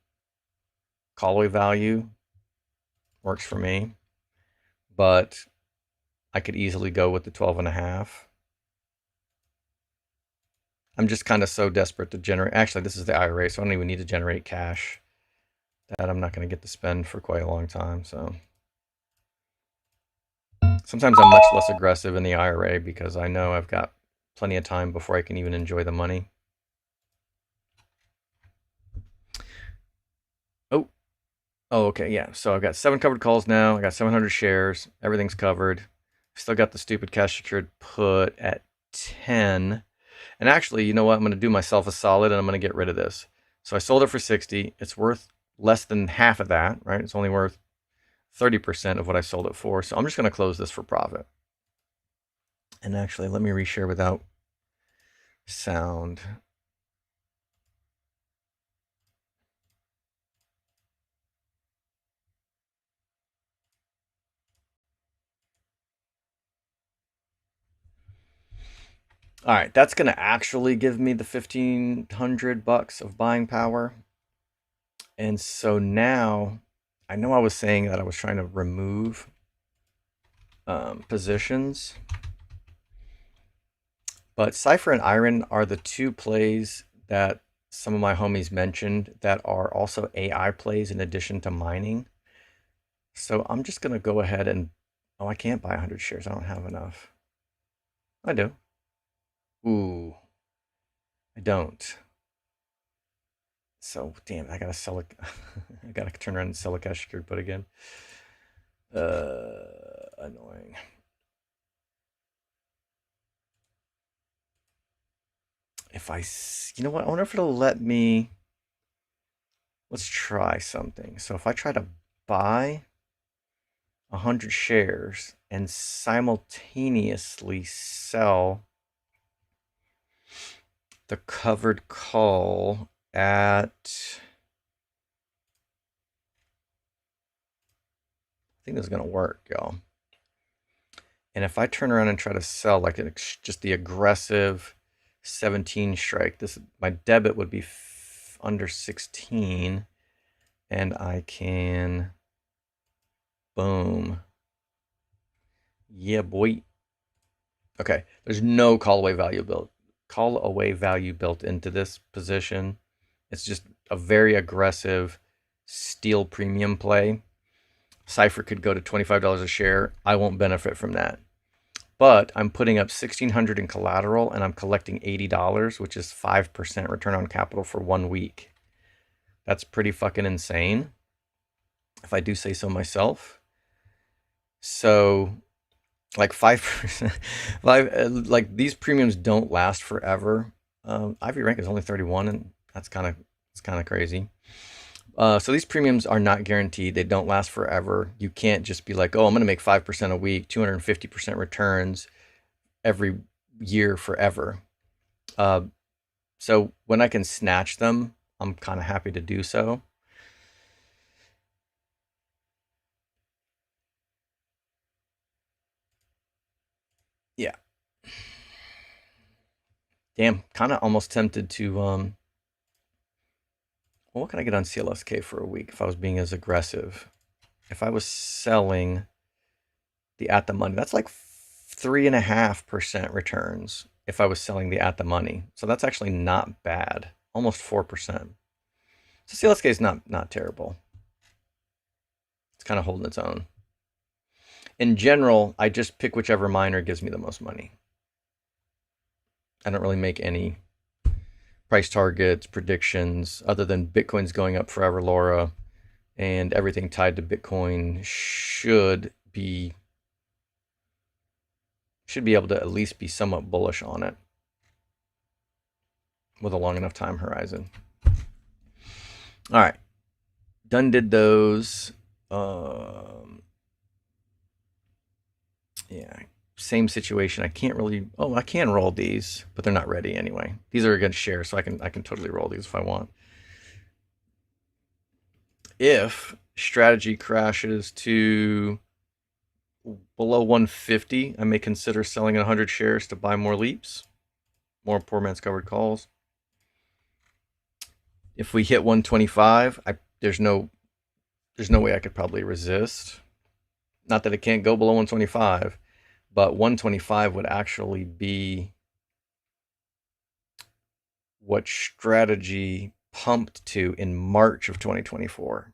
callaway value works for me. But I could easily go with the 12.5. I'm just kind of so desperate to generate. Actually, this is the IRA, so I don't even need to generate cash that I'm not going to get to spend for quite a long time. So sometimes I'm much less aggressive in the IRA because I know I've got plenty of time before I can even enjoy the money. Oh, okay, yeah. So I've got 7 covered calls now. I got 700 shares. Everything's covered. Still got the stupid cash secured put at 10. And actually, you know what? I'm going to do myself a solid and I'm going to get rid of this. So I sold it for 60. It's worth less than half of that, right? It's only worth 30% of what I sold it for. So I'm just going to close this for profit. And actually, let me reshare without sound. All right, that's going to actually give me the 1,500 bucks of buying power. And so now, I know I was saying that I was trying to remove positions, but Cypher and Iron are the two plays that some of my homies mentioned that are also AI plays in addition to mining. So I'm just going to go ahead and, oh, I can't buy 100 shares. I don't have enough. I do. Ooh, I don't. So, damn, I gotta sell it. I gotta turn around and sell a cash secured put again. Annoying. If you know what? I wonder if it'll let me. Let's try something. So if I try to buy 100 shares and simultaneously sell the covered call at, I think this is going to work, y'all. And if I turn around and try to sell like just the aggressive 17 strike, my debit would be under 16, and I can, boom. Yeah, boy. Okay, there's no callaway call away value built into this position. It's just a very aggressive steal premium play. Cypher could go to $25 a share. I won't benefit from that. But I'm putting up $1,600 in collateral and I'm collecting $80, which is 5% return on capital for 1 week. That's pretty fucking insane, if I do say so myself. So, like 5%, like these premiums don't last forever. Ivy rank is only 31, and it's kind of crazy. So these premiums are not guaranteed. They don't last forever. You can't just be like, oh, I'm going to make 5% a week, 250% returns every year forever. So when I can snatch them, I'm kind of happy to do so. Yeah. Damn, kind of almost tempted to, well, what can I get on CLSK for a week if I was being as aggressive? If I was selling the at the money, that's like 3.5% returns if I was selling the at the money. So that's actually not bad, almost 4%. So CLSK is not terrible. It's kind of holding its own. In general, I just pick whichever miner gives me the most money. I don't really make any price targets, predictions, other than Bitcoin's going up forever, Laura, and everything tied to Bitcoin should be able to at least be somewhat bullish on it with a long enough time horizon. All right, done did those. Yeah, same situation. I can't really. Oh, I can roll these, but they're not ready anyway. These are against shares, so I can totally roll these if I want. If strategy crashes to below 150, I may consider selling 100 shares to buy more leaps, more poor man's covered calls. If we hit 125, there's no way I could probably resist. Not that it can't go below 125, but 125 would actually be what strategy pumped to in March of 2024.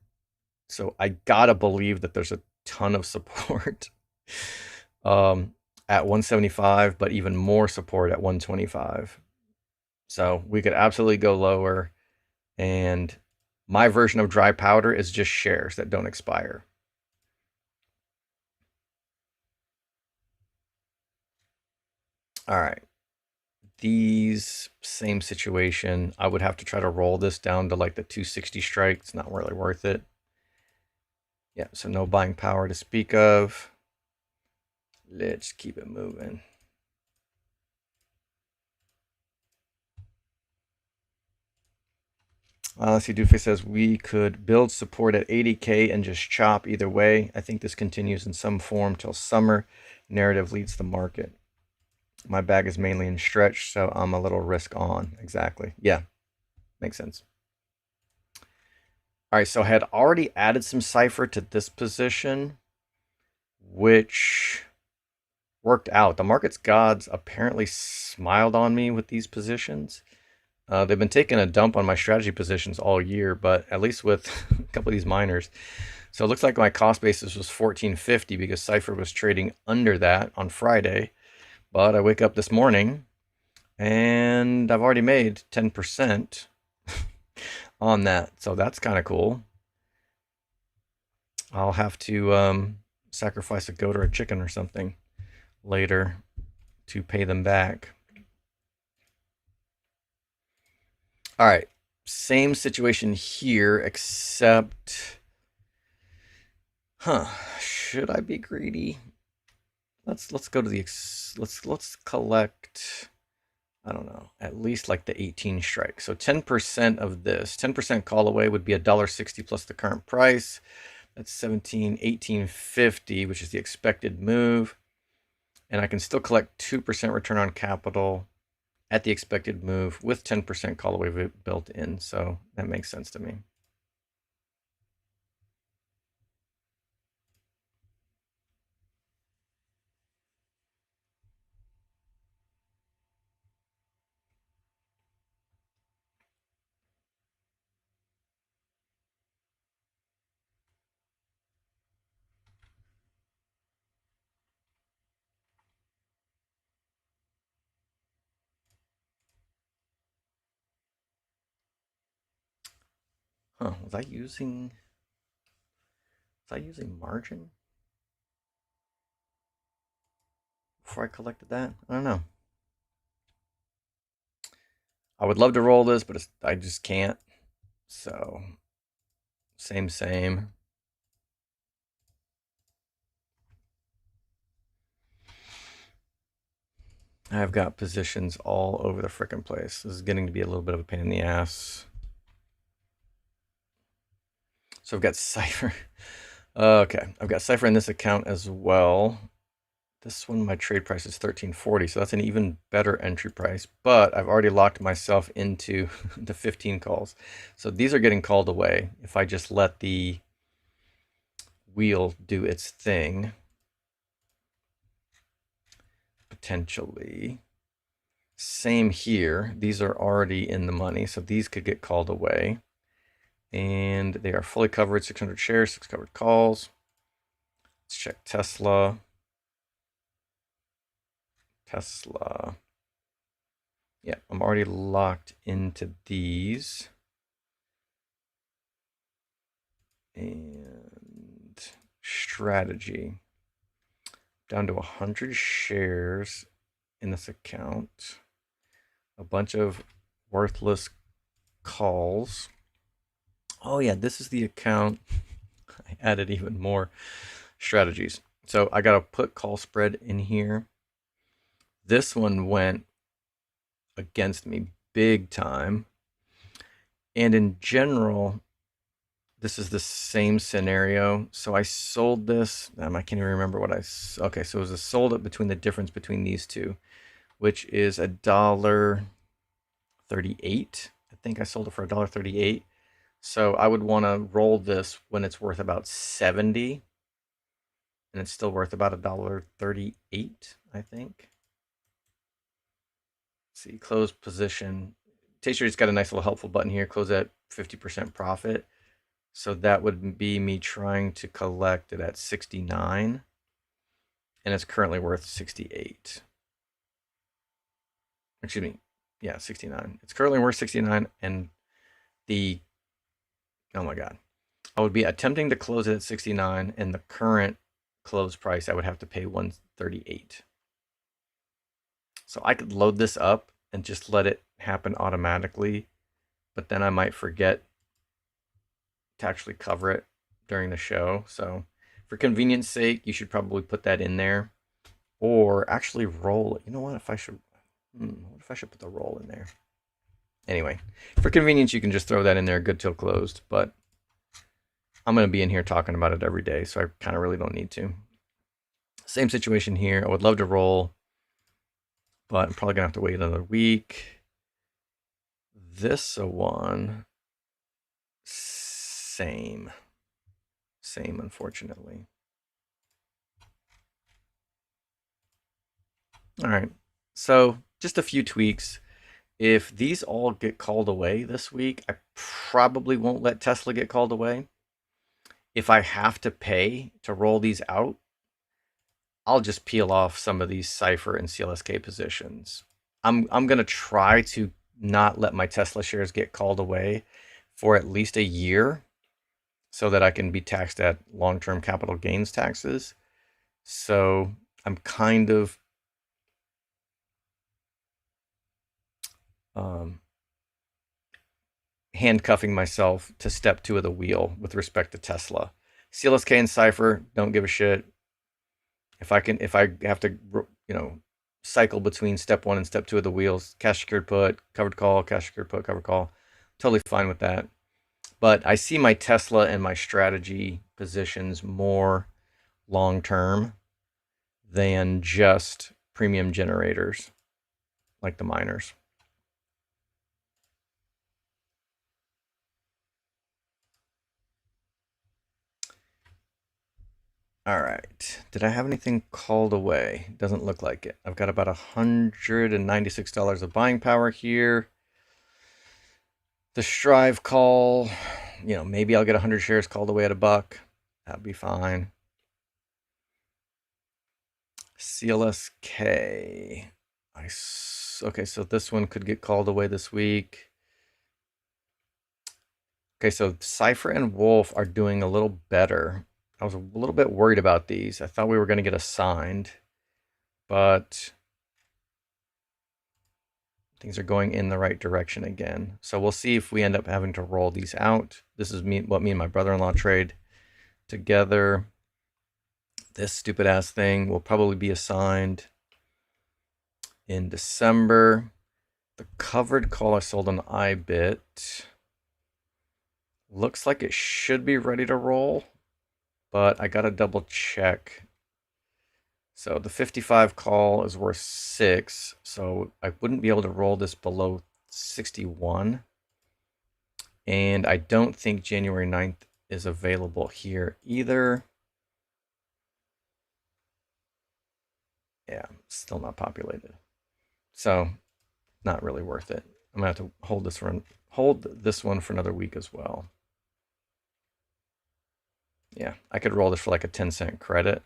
So I gotta believe that there's a ton of support at 175, but even more support at 125. So we could absolutely go lower. And my version of dry powder is just shares that don't expire. All right. These, same situation. I would have to try to roll this down to like the 260 strike. It's not really worth it. Yeah, so no buying power to speak of. Let's keep it moving. Let's see, Doofy says we could build support at 80K and just chop either way. I think this continues in some form till summer. Narrative leads the market. My bag is mainly in stretch, so I'm a little risk on. Exactly. Yeah, makes sense. All right, so I had already added some Cypher to this position, which worked out. The market's gods apparently smiled on me with these positions. They've been taking a dump on my strategy positions all year, but at least with a couple of these miners. So it looks like my cost basis was 1450 because Cypher was trading under that on Friday. But I wake up this morning and I've already made 10% on that. So that's kind of cool. I'll have to sacrifice a goat or a chicken or something later to pay them back. All right, same situation here, except, should I be greedy? Let's go to the let's collect, I don't know, at least like the 18 strike. So 10% of this, 10% call away would be $1.60 plus the current price. That's 18.50, which is the expected move. And I can still collect 2% return on capital at the expected move with 10% call away built in. So that makes sense to me. Huh, was I using margin before I collected that? I don't know. I would love to roll this, but I just can't. So, same. I've got positions all over the frickin' place. This is getting to be a little bit of a pain in the ass. So I've got Cypher. Okay, I've got Cypher in this account as well. This one, my trade price is 1340, so that's an even better entry price. But I've already locked myself into the 15 calls. So these are getting called away if I just let the wheel do its thing. Potentially. Same here. These are already in the money, so these could get called away. And they are fully covered, 600 shares, 6 covered calls. Let's check Tesla. Yeah, I'm already locked into these. And strategy. Down to 100 shares in this account. A bunch of worthless calls. Oh yeah, this is the account. I added even more strategies. So I got a put call spread in here. This one went against me big time. And in general, this is the same scenario. So I sold this. I can't even remember what okay, so it was sold it between the difference between these two, which is $1.38. I think I sold it for $1.38. So I would want to roll this when it's worth about 70, and it's still worth about $1.38, I think. Let's see, close position. T-Shirt's got a nice little helpful button here. Close at 50% profit. So that would be me trying to collect it at 69, and it's currently worth 68. Excuse me. Yeah, 69. It's currently worth 69, and oh my God. I would be attempting to close it at 69, and the current close price I would have to pay 138. So I could load this up and just let it happen automatically, but then I might forget to actually cover it during the show. So for convenience sake, you should probably put that in there, or actually roll it. You know what? What if I should put the roll in there? Anyway, for convenience, you can just throw that in there, good till closed, but I'm going to be in here talking about it every day, so I kind of really don't need to. Same situation here. I would love to roll, but I'm probably going to have to wait another week. This one, same, unfortunately. All right, so just a few tweaks. If these all get called away this week, I probably won't let Tesla get called away. If I have to pay to roll these out, I'll just peel off some of these Cypher and CLSK positions. I'm gonna try to not let my Tesla shares get called away for at least a year, so that I can be taxed at long-term capital gains taxes. So I'm kind of handcuffing myself to step 2 of the wheel with respect to Tesla. CLSK and Cypher, don't give a shit. If I have to, cycle between step 1 and step 2 of the wheels, cash secured put, covered call, cash secured put, covered call, totally fine with that. But I see my Tesla and my strategy positions more long term than just premium generators like the miners. All right. Did I have anything called away? Doesn't look like it. I've got about $196 of buying power here. The Strive call, maybe I'll get 100 shares called away at $1. That'd be fine. CLSK. Okay, so this one could get called away this week. Okay, so Cypher and Wolf are doing a little better. I was a little bit worried about these. I thought we were going to get assigned, but things are going in the right direction again. So we'll see if we end up having to roll these out. This is what me and my brother-in-law trade together. This stupid ass thing will probably be assigned in December. The covered call I sold on iBit looks like it should be ready to roll, but I gotta double check. So the 55 call is worth 6, so I wouldn't be able to roll this below 61. And I don't think January 9th is available here either. Yeah, still not populated. So not really worth it. I'm gonna have to hold this one for another week as well. Yeah, I could roll this for like a 10-cent credit.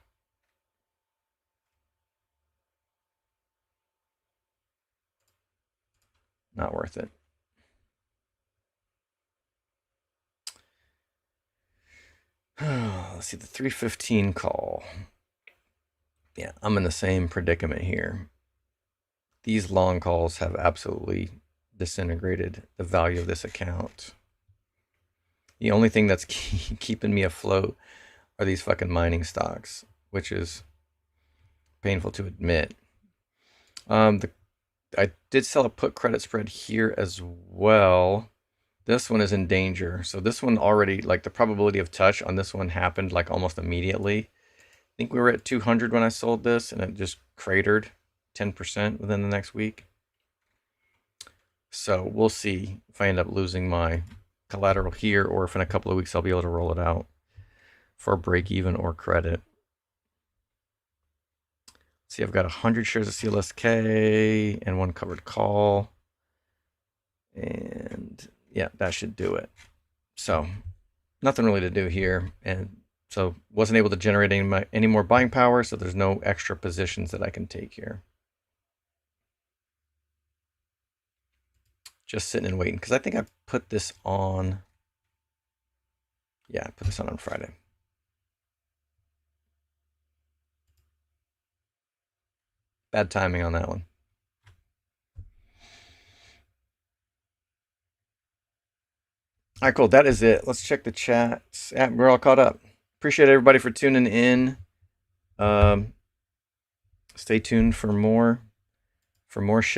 Not worth it. Let's see, the 315 call. Yeah, I'm in the same predicament here. These long calls have absolutely disintegrated the value of this account. The only thing that's keeping me afloat are these fucking mining stocks, which is painful to admit. I did sell a put credit spread here as well. This one is in danger. So this one already, like the probability of touch on this one happened like almost immediately. I think we were at 200 when I sold this and it just cratered 10% within the next week. So we'll see if I end up losing my collateral here or if in a couple of weeks I'll be able to roll it out for break even or credit. See, I've got 100 shares of CLSK and one covered call. And yeah, that should do it. So nothing really to do here. And so wasn't able to generate any more buying power, so there's no extra positions that I can take here. Just sitting and waiting, because I think I put this on. Yeah, I put this on Friday. Bad timing on that one. All right, cool. That is it. Let's check the chats. Yeah, we're all caught up. Appreciate everybody for tuning in. Stay tuned for more shill.